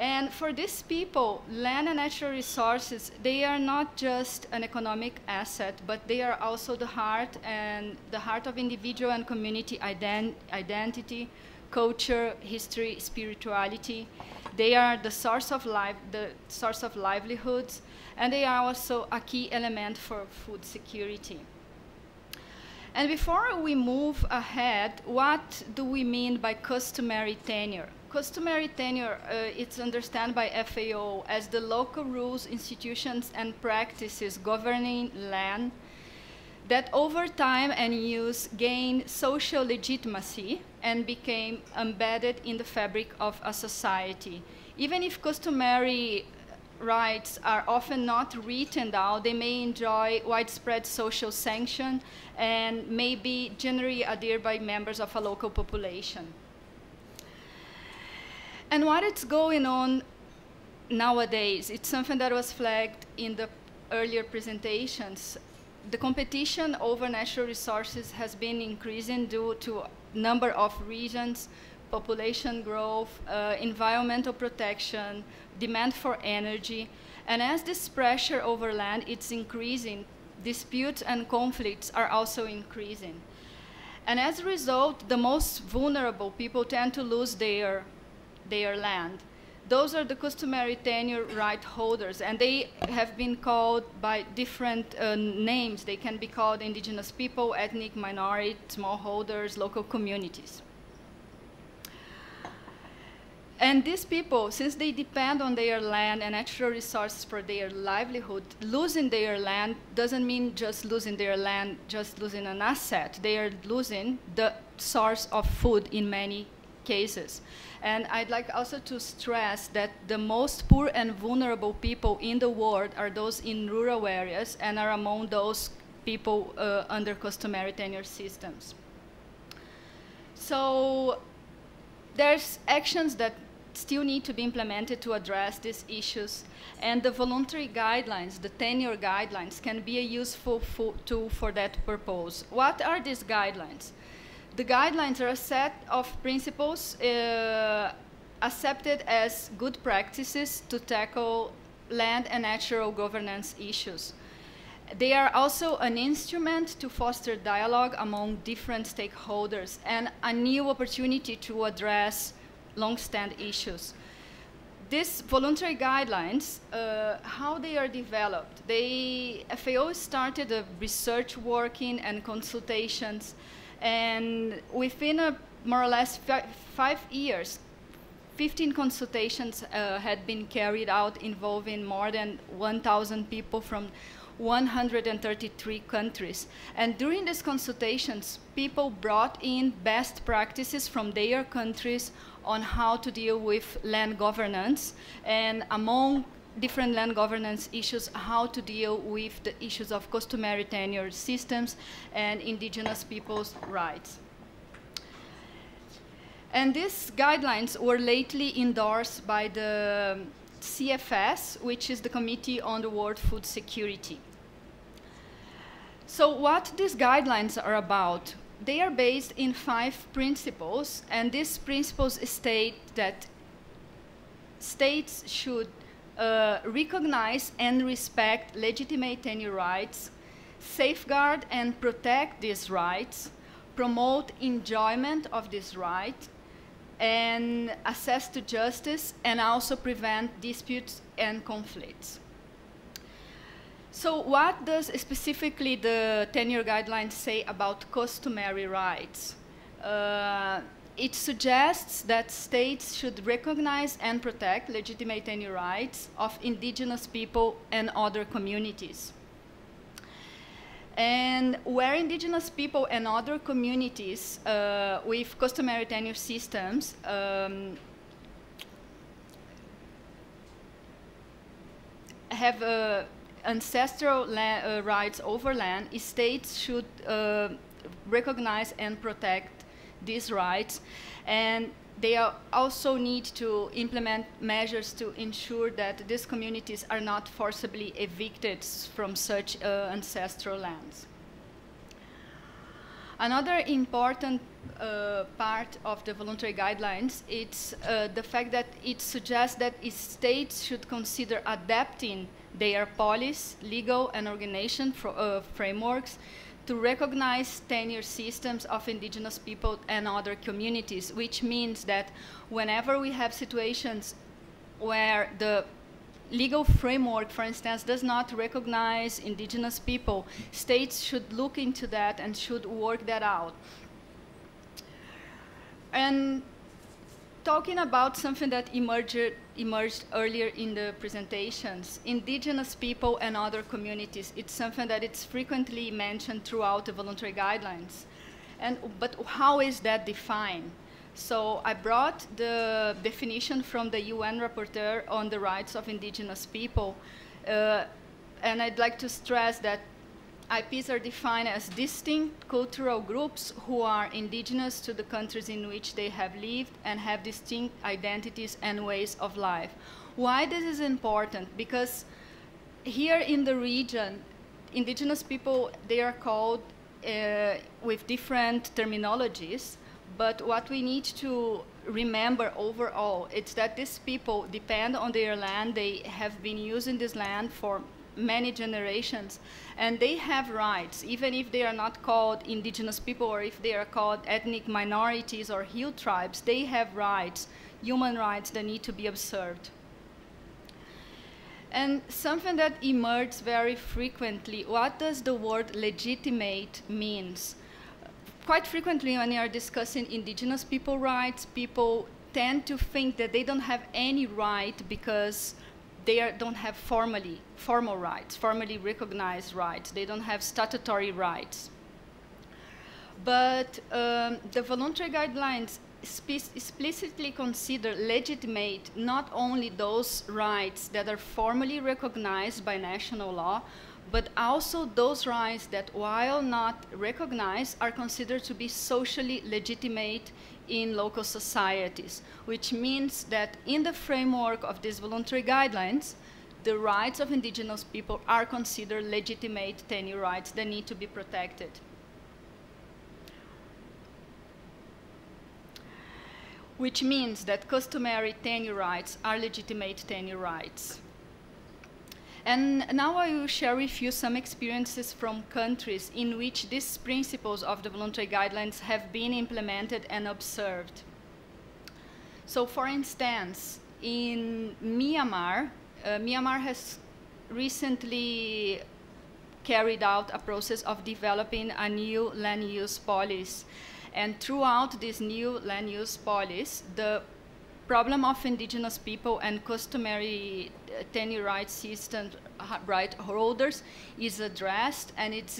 And for these people, land and natural resources, they are not just an economic asset, but they are also the heart of individual and community identity, culture, history, spirituality. They are the source of life, the source of livelihoods, and they are also a key element for food security. And before we move ahead, what do we mean by customary tenure? Customary tenure, it's understood by FAO as the local rules, institutions, and practices governing land that over time and use gain social legitimacy and became embedded in the fabric of a society. Even if customary rights are often not written down, they may enjoy widespread social sanction and may be generally adhered by members of a local population. And what is going on nowadays, it's something that was flagged in the earlier presentations. The competition over natural resources has been increasing due to a number of reasons: population growth, environmental protection, demand for energy. And as this pressure over land is increasing, disputes and conflicts are also increasing. And as a result, the most vulnerable people tend to lose their land. Those are the customary tenure right holders, and they have been called by different names. They can be called indigenous people, ethnic minority, smallholders, local communities. And these people, since they depend on their land and natural resources for their livelihood, losing their land doesn't mean just losing their land, just losing an asset. They are losing the source of food in many cases. And I'd like also to stress that the most poor and vulnerable people in the world are those in rural areas and are among those people under customary tenure systems. So there's actions that still need to be implemented to address these issues, and the voluntary guidelines, the tenure guidelines, can be a useful tool for that purpose. What are these guidelines? The guidelines are a set of principles accepted as good practices to tackle land and natural governance issues. They are also an instrument to foster dialogue among different stakeholders and a new opportunity to address long-standing issues. These voluntary guidelines, how they are developed, FAO started a research working and consultations, and within more or less 5 years, 15 consultations had been carried out involving more than 1,000 people from 133 countries. And during these consultations, people brought in best practices from their countries on how to deal with land governance, and among different land governance issues, how to deal with the issues of customary tenure systems and indigenous peoples' rights. And these guidelines were lately endorsed by the CFS, which is the Committee on the World Food Security. So what these guidelines are about? they are based in 5 principles, and these principles state that states should recognize and respect legitimate tenure rights, safeguard and protect these rights, promote enjoyment of this right, and access to justice, and also prevent disputes and conflicts. So what does specifically the tenure guidelines say about customary rights? It suggests that states should recognize and protect legitimate tenure rights of indigenous people and other communities. And where indigenous people and other communities with customary tenure systems have ancestral rights over land, states should recognize and protect these rights, and they also need to implement measures to ensure that these communities are not forcibly evicted from such ancestral lands. Another important part of the voluntary guidelines is the fact that it suggests that states should consider adapting their policy, legal, and organization frameworks to recognize tenure systems of indigenous people and other communities, which means that whenever we have situations where the legal framework, for instance, does not recognize indigenous people, states should look into that and should work that out. And talking about something that emerged earlier in the presentations, indigenous people and other communities, it's something that it's frequently mentioned throughout the voluntary guidelines. But how is that defined? So I brought the definition from the UN Rapporteur on the Rights of Indigenous People, and I'd like to stress that IPs are defined as distinct cultural groups who are indigenous to the countries in which they have lived and have distinct identities and ways of life. Why this is important? Because here in the region, indigenous people, they are called with different terminologies, but what we need to remember overall is that these people depend on their land. They have been using this land for many generations, and they have rights, even if they are not called indigenous people or if they are called ethnic minorities or hill tribes. They have rights, human rights, that need to be observed. And something that emerges very frequently, what does the word legitimate means? Quite frequently when you are discussing indigenous people rights, people tend to think that they don't have any right because they don't have formal rights, formally recognized rights. They don't have statutory rights. But the voluntary guidelines explicitly consider legitimate not only those rights that are formally recognized by national law, but also those rights that, while not recognized, are considered to be socially legitimate in local societies, which means that in the framework of these voluntary guidelines, the rights of indigenous people are considered legitimate tenure rights that need to be protected. Which means that customary tenure rights are legitimate tenure rights. And now I will share with you some experiences from countries in which these principles of the voluntary guidelines have been implemented and observed. So for instance, in Myanmar, Myanmar has recently carried out a process of developing a new land use policy. And throughout this new land use policy, the problem of indigenous people and customary tenure rights system right holders is addressed, and it's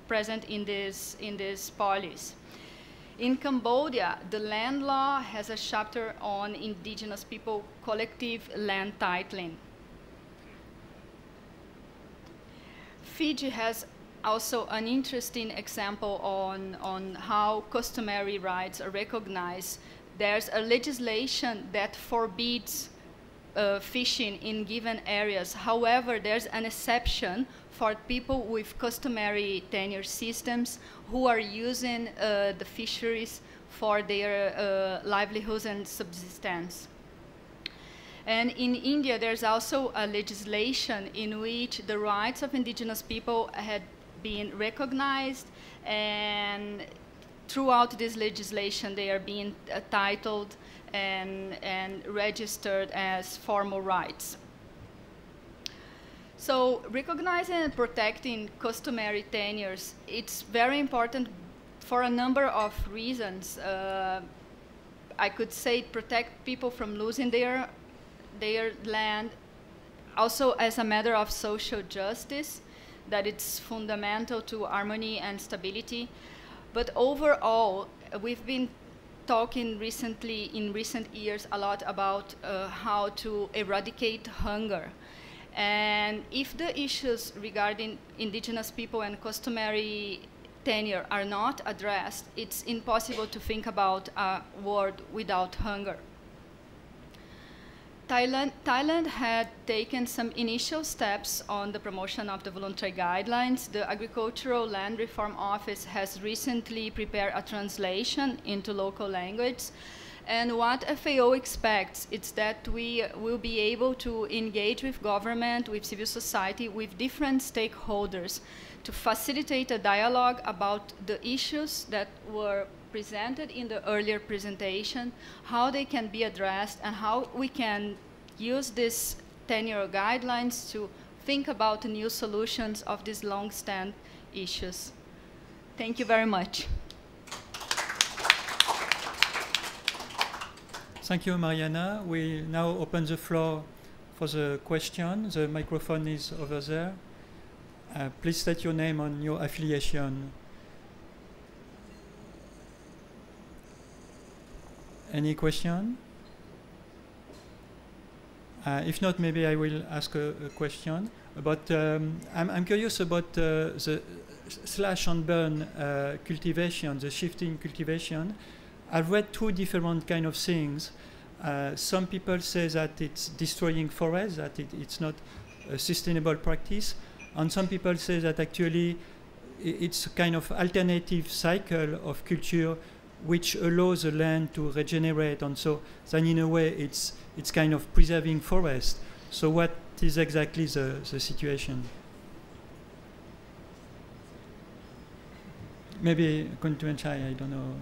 present in this policy. In Cambodia, the land law has a chapter on indigenous people collective land titling. Fiji has also an interesting example on how customary rights are recognized. There's a legislation that forbids fishing in given areas. However, there's an exception for people with customary tenure systems who are using the fisheries for their livelihoods and subsistence. And in India, there's also a legislation in which the rights of indigenous people had been recognized, and throughout this legislation, they are being titled and registered as formal rights. So recognizing and protecting customary tenures, it's very important for a number of reasons. I could say protect people from losing their land, also as a matter of social justice, that it's fundamental to harmony and stability. But overall, we've been talking recently, in recent years, a lot about how to eradicate hunger. And if the issues regarding indigenous people and customary tenure are not addressed, it's impossible to think about a world without hunger. Thailand had taken some initial steps on the promotion of the voluntary guidelines. The Agricultural Land Reform Office has recently prepared a translation into local language. And what FAO expects is that we will be able to engage with government, with civil society, with different stakeholders to facilitate a dialogue about the issues that were presented in the earlier presentation, how they can be addressed, and how we can use these tenure guidelines to think about new solutions of these long-standing issues. Thank you very much. Thank you, Mariana. We now open the floor for the question. The microphone is over there. Please state your name and your affiliation. Any question? If not, maybe I will ask a question. But I'm curious about the slash and burn cultivation, the shifting cultivation. I've read two different kind of things. Some people say that it's destroying forests, that it's not a sustainable practice. And some people say that actually it's a kind of alternative cycle of culture which allows the land to regenerate. And so then in a way it's kind of preserving forest. So what is exactly the situation? Maybe Kuntuenchai, I don't know.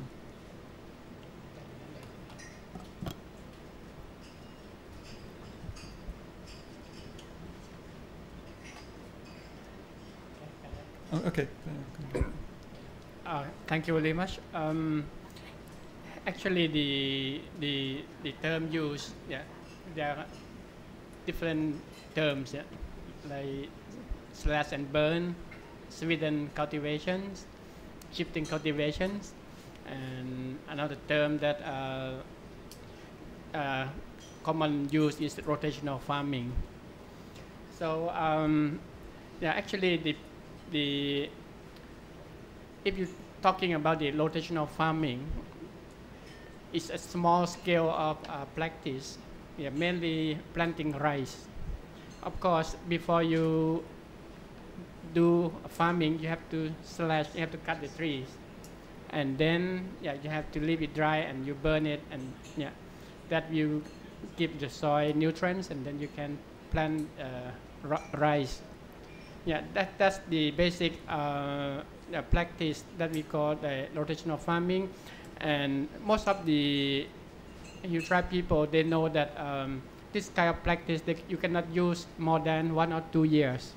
Oh, okay. Thank you very much. Actually, the term used, there are different terms, like slash and burn, swidden cultivations, shifting cultivations, and another term that common use is rotational farming. So actually if you're talking about the rotational farming, it's a small scale of practice, mainly planting rice. Of course, before you do farming, you have to cut the trees, and then you have to leave it dry and you burn it, and that will give the soil nutrients, and then you can plant rice. That's the basic practice that we call the rotational farming. And most of the tribe people, they know that this kind of practice that you cannot use more than 1 or 2 years.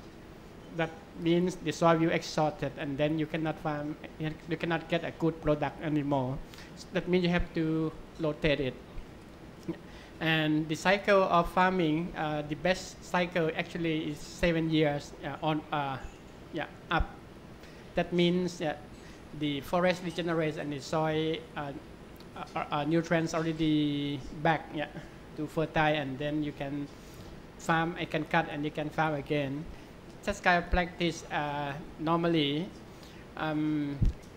That means the soil will exhausted, and then you cannot farm, you cannot get a good product anymore. So that means you have to rotate it. And the cycle of farming, the best cycle actually is 7 years up. That means the forest regenerates and the soil nutrients already back to fertile, and then you can farm, you can cut, and you can farm again. This kind of practice normally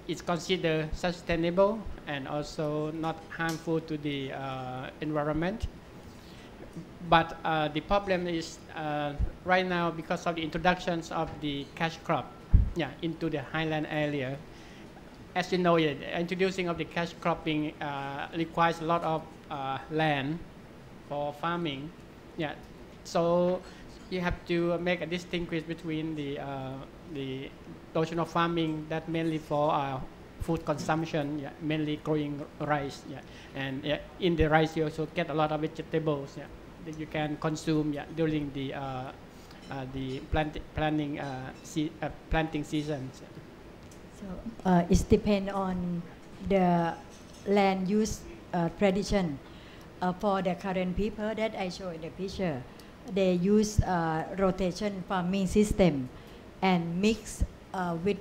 is considered sustainable and also not harmful to the environment. but the problem is right now because of the introductions of the cash crop into the highland area. As you know, introducing of the cash cropping requires a lot of land for farming. So you have to make a distinction between the notion of farming that mainly for food consumption, mainly growing rice, and in the rice you also get a lot of vegetables that you can consume during the planting seasons. So it depends on the land use tradition. For the current people that I show in the picture, they use rotation farming system and mix with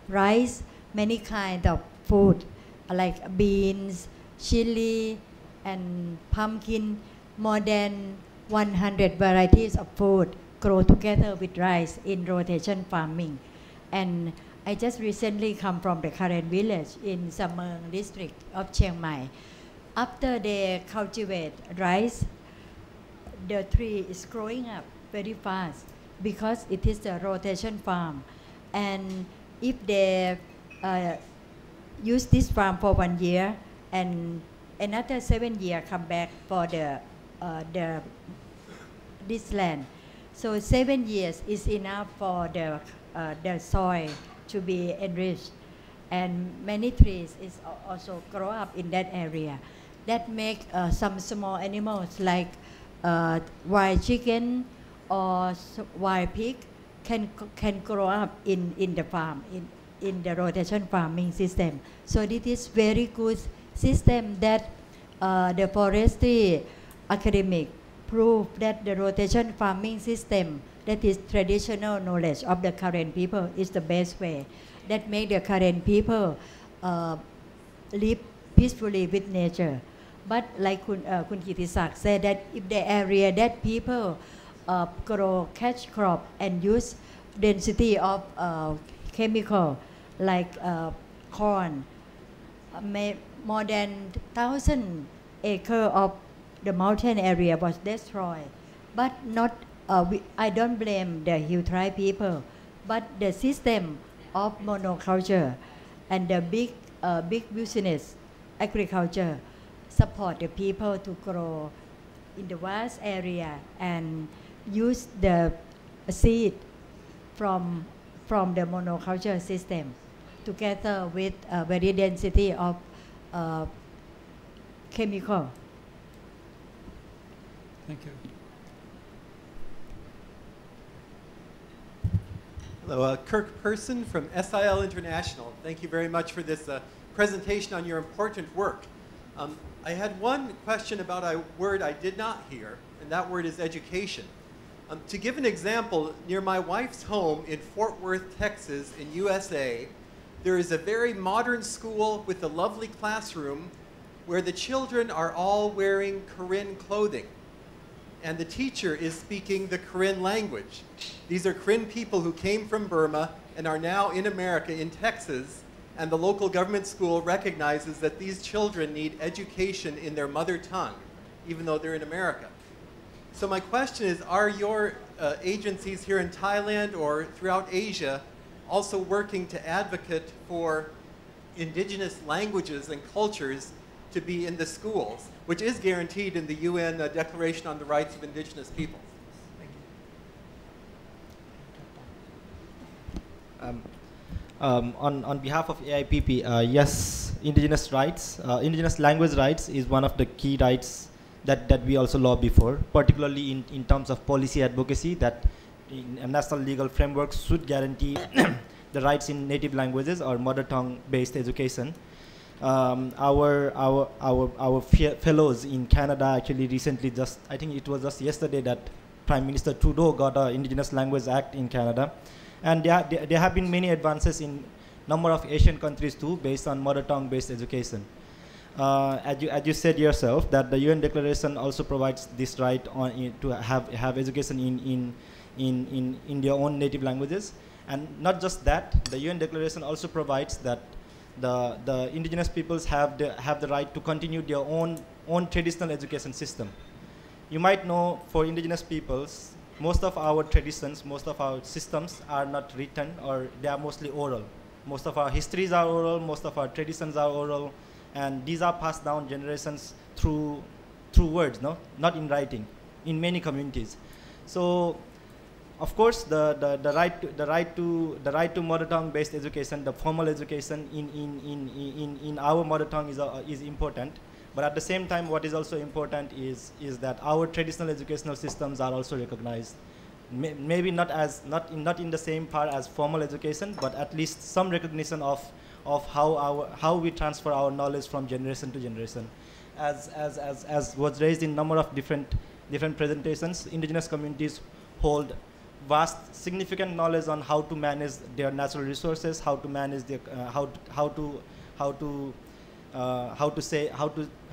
rice, many kind of food like beans, chili, and pumpkin. More than 100 varieties of food grow together with rice in rotation farming. And I just recently come from the Karen village in Sameng district of Chiang Mai. After they cultivate rice, the tree is growing up very fast because it is a rotation farm. And if they use this farm for 1 year and another 7 years come back for this land, so 7 years is enough for the soil to be enriched, and many trees is also grow up in that area. That make some small animals like wild chicken or wild pig can grow up in the farm in the rotation farming system. So this is very good system that the forestry academic prove that the rotation farming system, that is traditional knowledge of the current people, is the best way that make the current people live peacefully with nature. But like Kun Kitisak said, that if the area that people grow cash crop and use density of chemical like corn, more than 1,000 acres of the mountain area was destroyed. But not, I don't blame the Hill tribe people, but the system of monoculture and the big business agriculture support the people to grow in the vast area and use the seed from the monoculture system together with a very density of chemical. Thank you. Hello, Kirk Person from SIL International. Thank you very much for this presentation on your important work. I had one question about a word I did not hear, and that word is education. To give an example, near my wife's home in Fort Worth, Texas, in USA, there is a very modern school with a lovely classroom where the children are all wearing Karen clothing. And the teacher is speaking the Karen language. These are Karen people who came from Burma and are now in America, in Texas, and the local government school recognizes that these children need education in their mother tongue, even though they're in America. So my question is, are your agencies here in Thailand or throughout Asia also working to advocate for indigenous languages and cultures to be in the schools, which is guaranteed in the UN Declaration on the Rights of Indigenous Peoples? Thank you. On behalf of AIPP, yes, indigenous rights, indigenous language rights is one of the key rights that we also lobby for, particularly in terms of policy advocacy, that a national legal framework should guarantee the rights in native languages or mother tongue based education. Our fellows in Canada actually recently, I think it was just yesterday, that Prime Minister Trudeau got an Indigenous Language Act in Canada. And there have been many advances in number of Asian countries too, based on mother tongue based education. As you said yourself, that the UN Declaration also provides this right to have education in their own native languages. And not just that, the UN Declaration also provides that the indigenous peoples have the right to continue their own traditional education system. you might know for indigenous peoples, most of our traditions, most of our systems are not written, or they are mostly oral. Most of our histories are oral, most of our traditions are oral, and these are passed down generations through words, no, not in writing, in many communities. So, of course, the right to mother tongue based education, the formal education in our mother tongue is important. But at the same time, what is also important is that our traditional educational systems are also recognized. Maybe not in the same part as formal education, but at least some recognition of how we transfer our knowledge from generation to generation. As was raised in number of different presentations, indigenous communities hold vast, significant knowledge on how to manage their natural resources, how to manage their how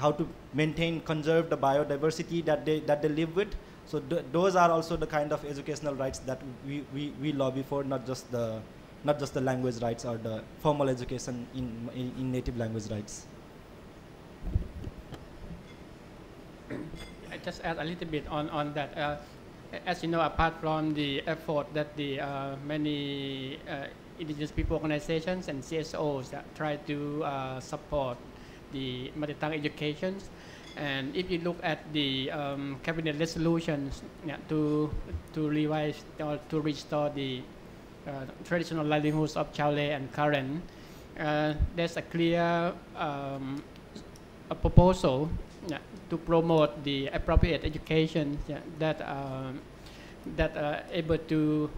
to maintain, conserve the biodiversity that they live with. So those are also the kind of educational rights that we lobby for, not just the language rights or the formal education in native language rights. I just add a little bit on that. As you know, apart from the effort that the many indigenous people organizations and CSOs that try to support the mother tongue educations, and if you look at the cabinet resolutions to revise or to restore the traditional livelihoods of Chale and Karen, there's a clear a proposal to promote the appropriate education that are able to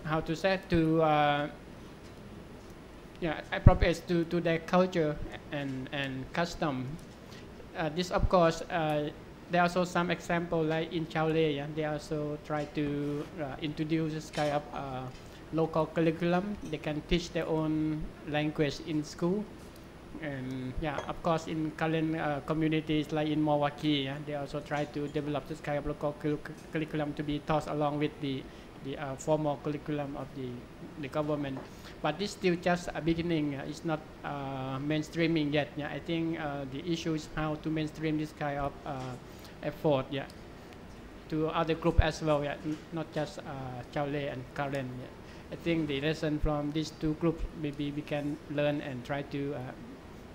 how to say to appropriate to their culture and custom. This of course there are also some example like in Chale, they also try to introduce this kind of local curriculum. They can teach their own language in school. And of course, in Karen communities like in Milwaukee, they also try to develop this kind of local curriculum to be taught along with the formal curriculum of the government. But this is still just a beginning. It's not mainstreaming yet. I think the issue is how to mainstream this kind of effort to other groups as well, not just Chale and Karen. I think the lesson from these two groups, maybe we can learn and try to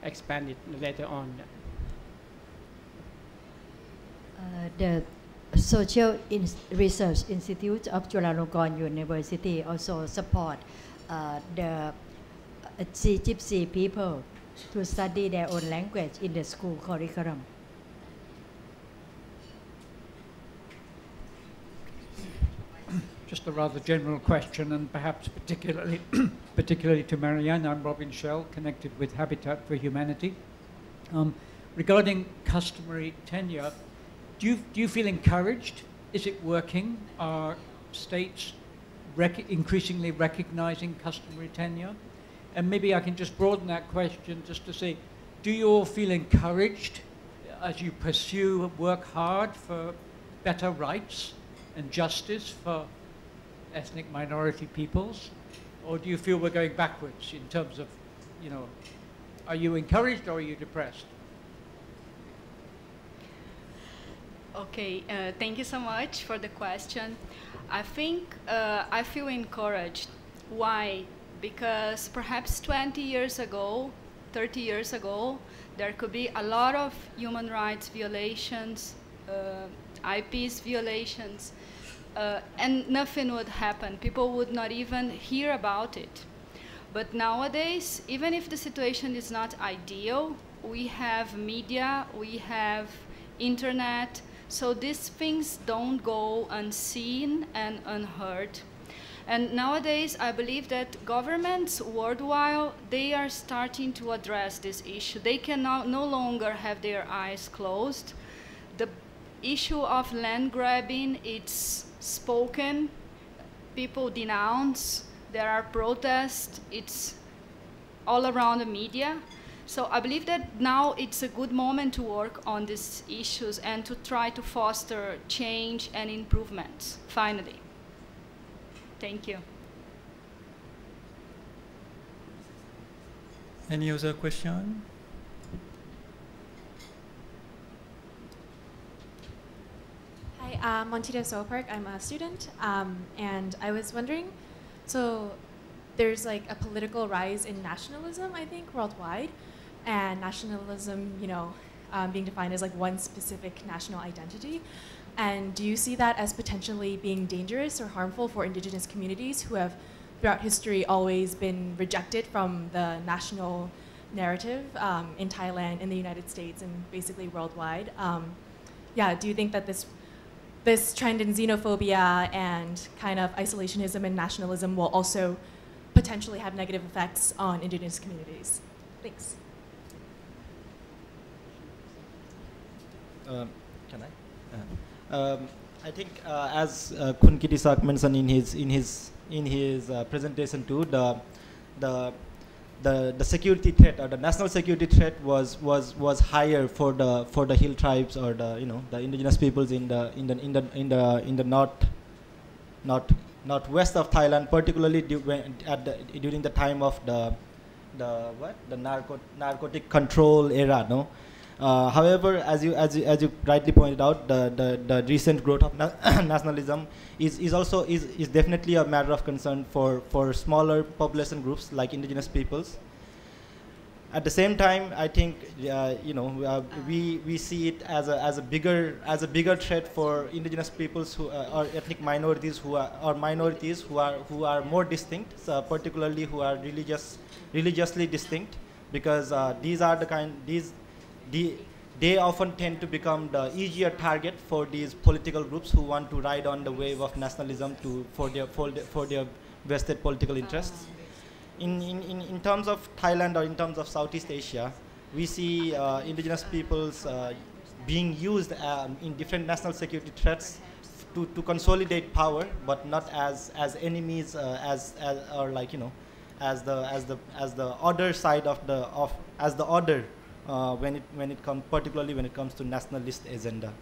expand it later on. The Social Research Institute of Chulalongkorn University also support the Gypsy people to study their own language in the school curriculum. Just a rather general question, and perhaps particularly to Marianne. I'm Robin Schell, connected with Habitat for Humanity. Regarding customary tenure, do you feel encouraged? Is it working? Are states increasingly recognizing customary tenure? And maybe I can just broaden that question just to say, do you all feel encouraged as you pursue, work hard for better rights and justice for ethnic minority peoples? Or do you feel we're going backwards in terms of, are you encouraged or are you depressed? Okay, thank you so much for the question. I think I feel encouraged. Why? Because perhaps 20 years ago, 30 years ago, there could be a lot of human rights violations, IPs violations, and nothing would happen. People would not even hear about it. But nowadays, even if the situation is not ideal, we have media, we have internet, so these things don't go unseen and unheard. And nowadays, I believe that governments worldwide, they are starting to address this issue. They can no longer have their eyes closed. The issue of land grabbing, it's spoken, people denounce, there are protests, it's all around the media. So I believe that now it's a good moment to work on these issues and to try to foster change and improvements, finally. Thank you. Any other question? Montita Sopark. I'm a student, and I was wondering, so there's like a political rise in nationalism, I think, worldwide, and nationalism, being defined as like one specific national identity. And do you see that as potentially being dangerous or harmful for indigenous communities who have, throughout history, always been rejected from the national narrative in Thailand, in the United States, and basically worldwide? Do you think that this trend in xenophobia and kind of isolationism and nationalism will also potentially have negative effects on indigenous communities? Thanks. Can I? I think as Khun Kittisak mentioned in his presentation too, the security threat or the national security threat was higher for the hill tribes or the indigenous peoples in the northwest of Thailand, particularly during the time of the narcotic control era. No. However, as you rightly pointed out, the recent growth of nationalism is definitely a matter of concern for smaller population groups like indigenous peoples. At the same time, I think we see it as a bigger threat for indigenous peoples or ethnic minorities who are more distinct, so particularly who are religiously distinct, because they often tend to become the easier target for these political groups who want to ride on the wave of nationalism for their vested political interests. In terms of Thailand or in terms of Southeast Asia, we see indigenous peoples being used in different national security threats to consolidate power, but not as enemies, as the other side as the other. Particularly when it comes to nationalist agenda.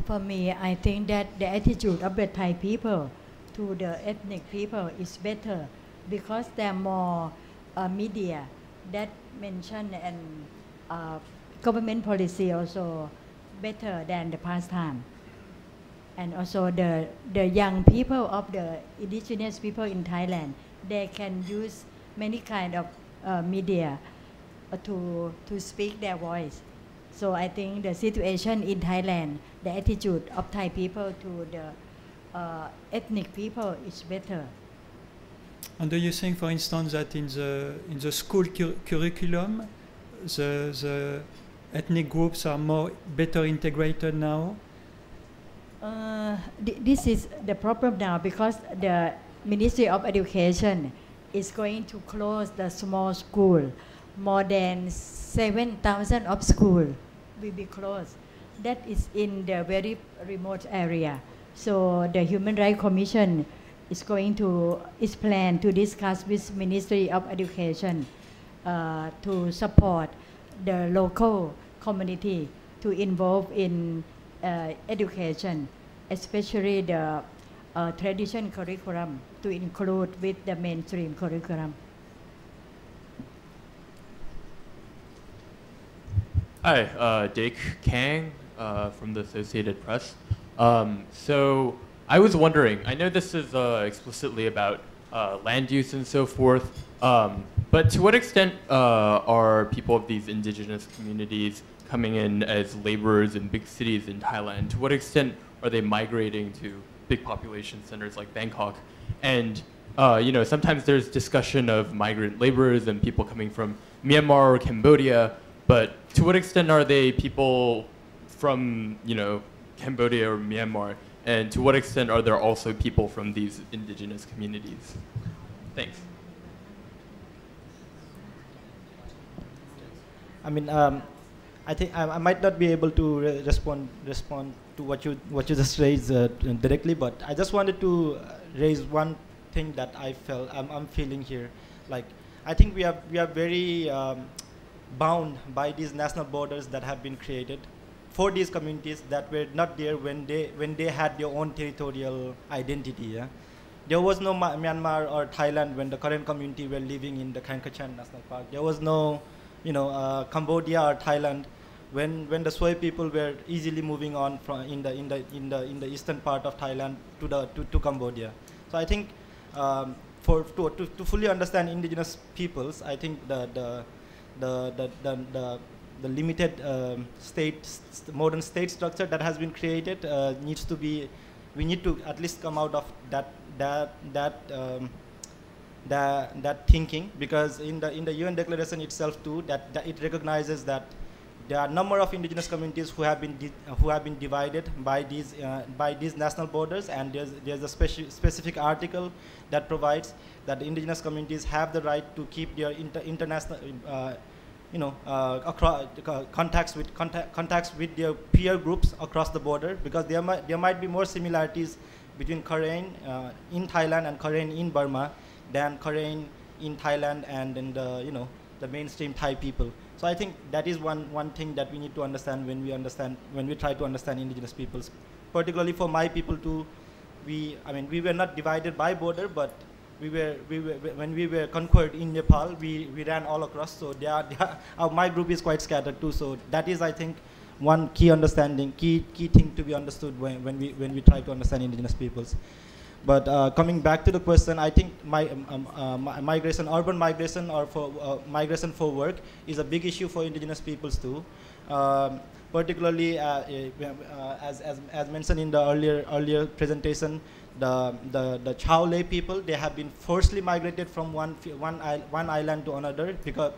For me, I think that the attitude of the Thai people to the ethnic people is better because there are more media that mention and government policy also better than the past time. And also the young people of the indigenous people in Thailand, they can use many kind of media to speak their voice. So I think the situation in Thailand, the attitude of Thai people to the ethnic people is better. And do you think, for instance, that in the school curriculum, the ethnic groups are better integrated now? This is the problem now because the Ministry of Education is going to close the small school. More than 7,000 of school will be closed. That is in the very remote area. So the Human Rights Commission is planned to discuss with Ministry of Education to support the local community to involve in education, especially the tradition curriculum, to include with the mainstream curriculum. Hi, Dick Kaeng from the Associated Press. So I was wondering, I know this is explicitly about land use and so forth, but to what extent are people of these indigenous communities coming in as laborers in big cities in Thailand? To what extent are they migrating to big population centers like Bangkok? And sometimes there's discussion of migrant laborers and people coming from Myanmar or Cambodia, but to what extent are they people from Cambodia or Myanmar? And to what extent are there also people from these indigenous communities? Thanks. I mean, I think I might not be able to respond to what you just raised directly, but I just wanted to raise one thing that I'm feeling here. Like, I think we are very bound by these national borders that have been created for these communities that were not there when they had their own territorial identity. Yeah? There was no Myanmar or Thailand when the Karen community were living in the Kaeng Krachan National Park. There was no, Cambodia or Thailand when the Soi people were easily moving on from in the eastern part of Thailand to Cambodia. So I think to fully understand indigenous peoples, I think the limited modern state structure that has been created needs to be. We need to at least come out of that thinking, because in the UN Declaration itself too, that it recognizes that there are a number of indigenous communities who have been divided by these national borders, and there's a specific article that provides that the indigenous communities have the right to keep their international contacts with their peer groups across the border, because there might be more similarities between Karen in Thailand and Karen in Burma than Karen in Thailand and in the mainstream Thai people. So I think that is one thing that we need to understand when we try to understand indigenous peoples. Particularly for my people too, we were not divided by border, but when we were conquered in Nepal, we ran all across. So my group is quite scattered too. So that is, I think, one key thing to be understood when we try to understand indigenous peoples. But coming back to the question, I think migration, urban migration, or for migration for work is a big issue for indigenous peoples too. Particularly, as mentioned in the earlier presentation, the Chao Lay people, they have been forcibly migrated from one island to another, because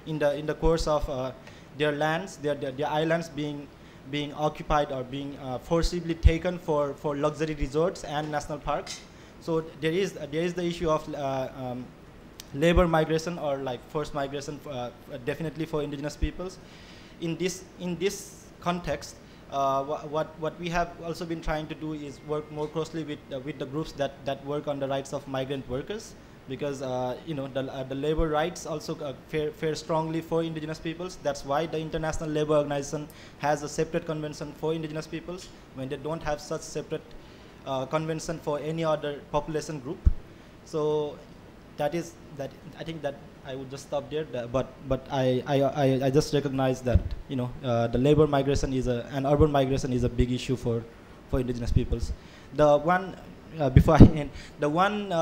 in the course of their lands, their islands being occupied or being forcibly taken for luxury resorts and national parks. So there is the issue of labor migration, or like forced migration, definitely for indigenous peoples. In this context, what we have also been trying to do is work more closely with the groups that work on the rights of migrant workers, because the labor rights also fare strongly for indigenous peoples. That's why the International Labour Organization has a separate convention for indigenous peoples, when they don't have such separate convention for any other population group. So I think that I would just stop there. But I just recognize that the labor migration and urban migration is a big issue for indigenous peoples. The one before I end, the one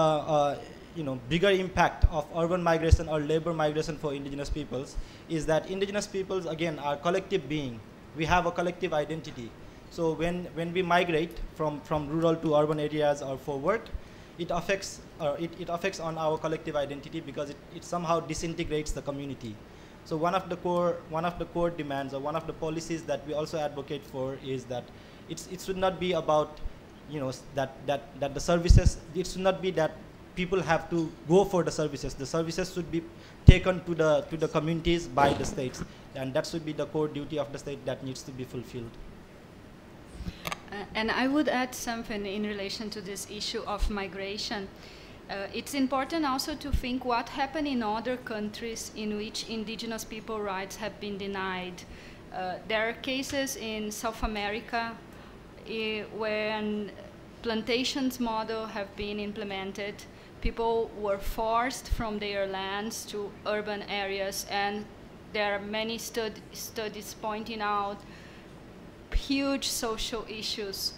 bigger impact of urban migration or labor migration for indigenous peoples is that indigenous peoples, again, are collective being. We have a collective identity. So when we migrate from rural to urban areas or for work, it affects on our collective identity, because it somehow disintegrates the community. So one of the core demands, or one of the policies that we also advocate for, is that it should not be about that the services, it should not be that people have to go for the services. The services should be taken to the communities by the states, and that should be the core duty of the state that needs to be fulfilled. And I would add something in relation to this issue of migration. It's important also to think what happened in other countries in which indigenous people rights have been denied. There are cases in South America when plantations model have been implemented. People were forced from their lands to urban areas, and there are many studies pointing out huge social issues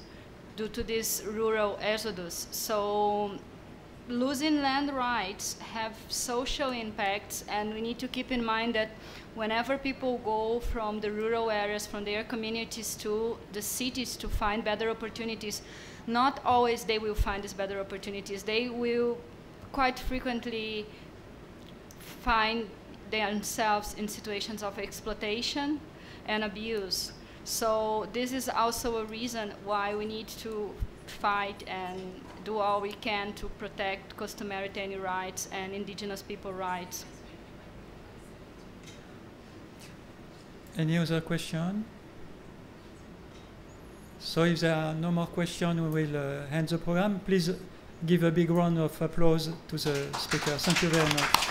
due to this rural exodus. So losing land rights have social impacts, and we need to keep in mind that whenever people go from the rural areas, from their communities to the cities to find better opportunities, not always they will find these better opportunities. They will quite frequently find themselves in situations of exploitation and abuse. So this is also a reason why we need to fight and do all we can to protect customary tenure rights and indigenous people rights. Any other question? So if there are no more questions, we will end the program. Please give a big round of applause to the speaker. Thank you very much.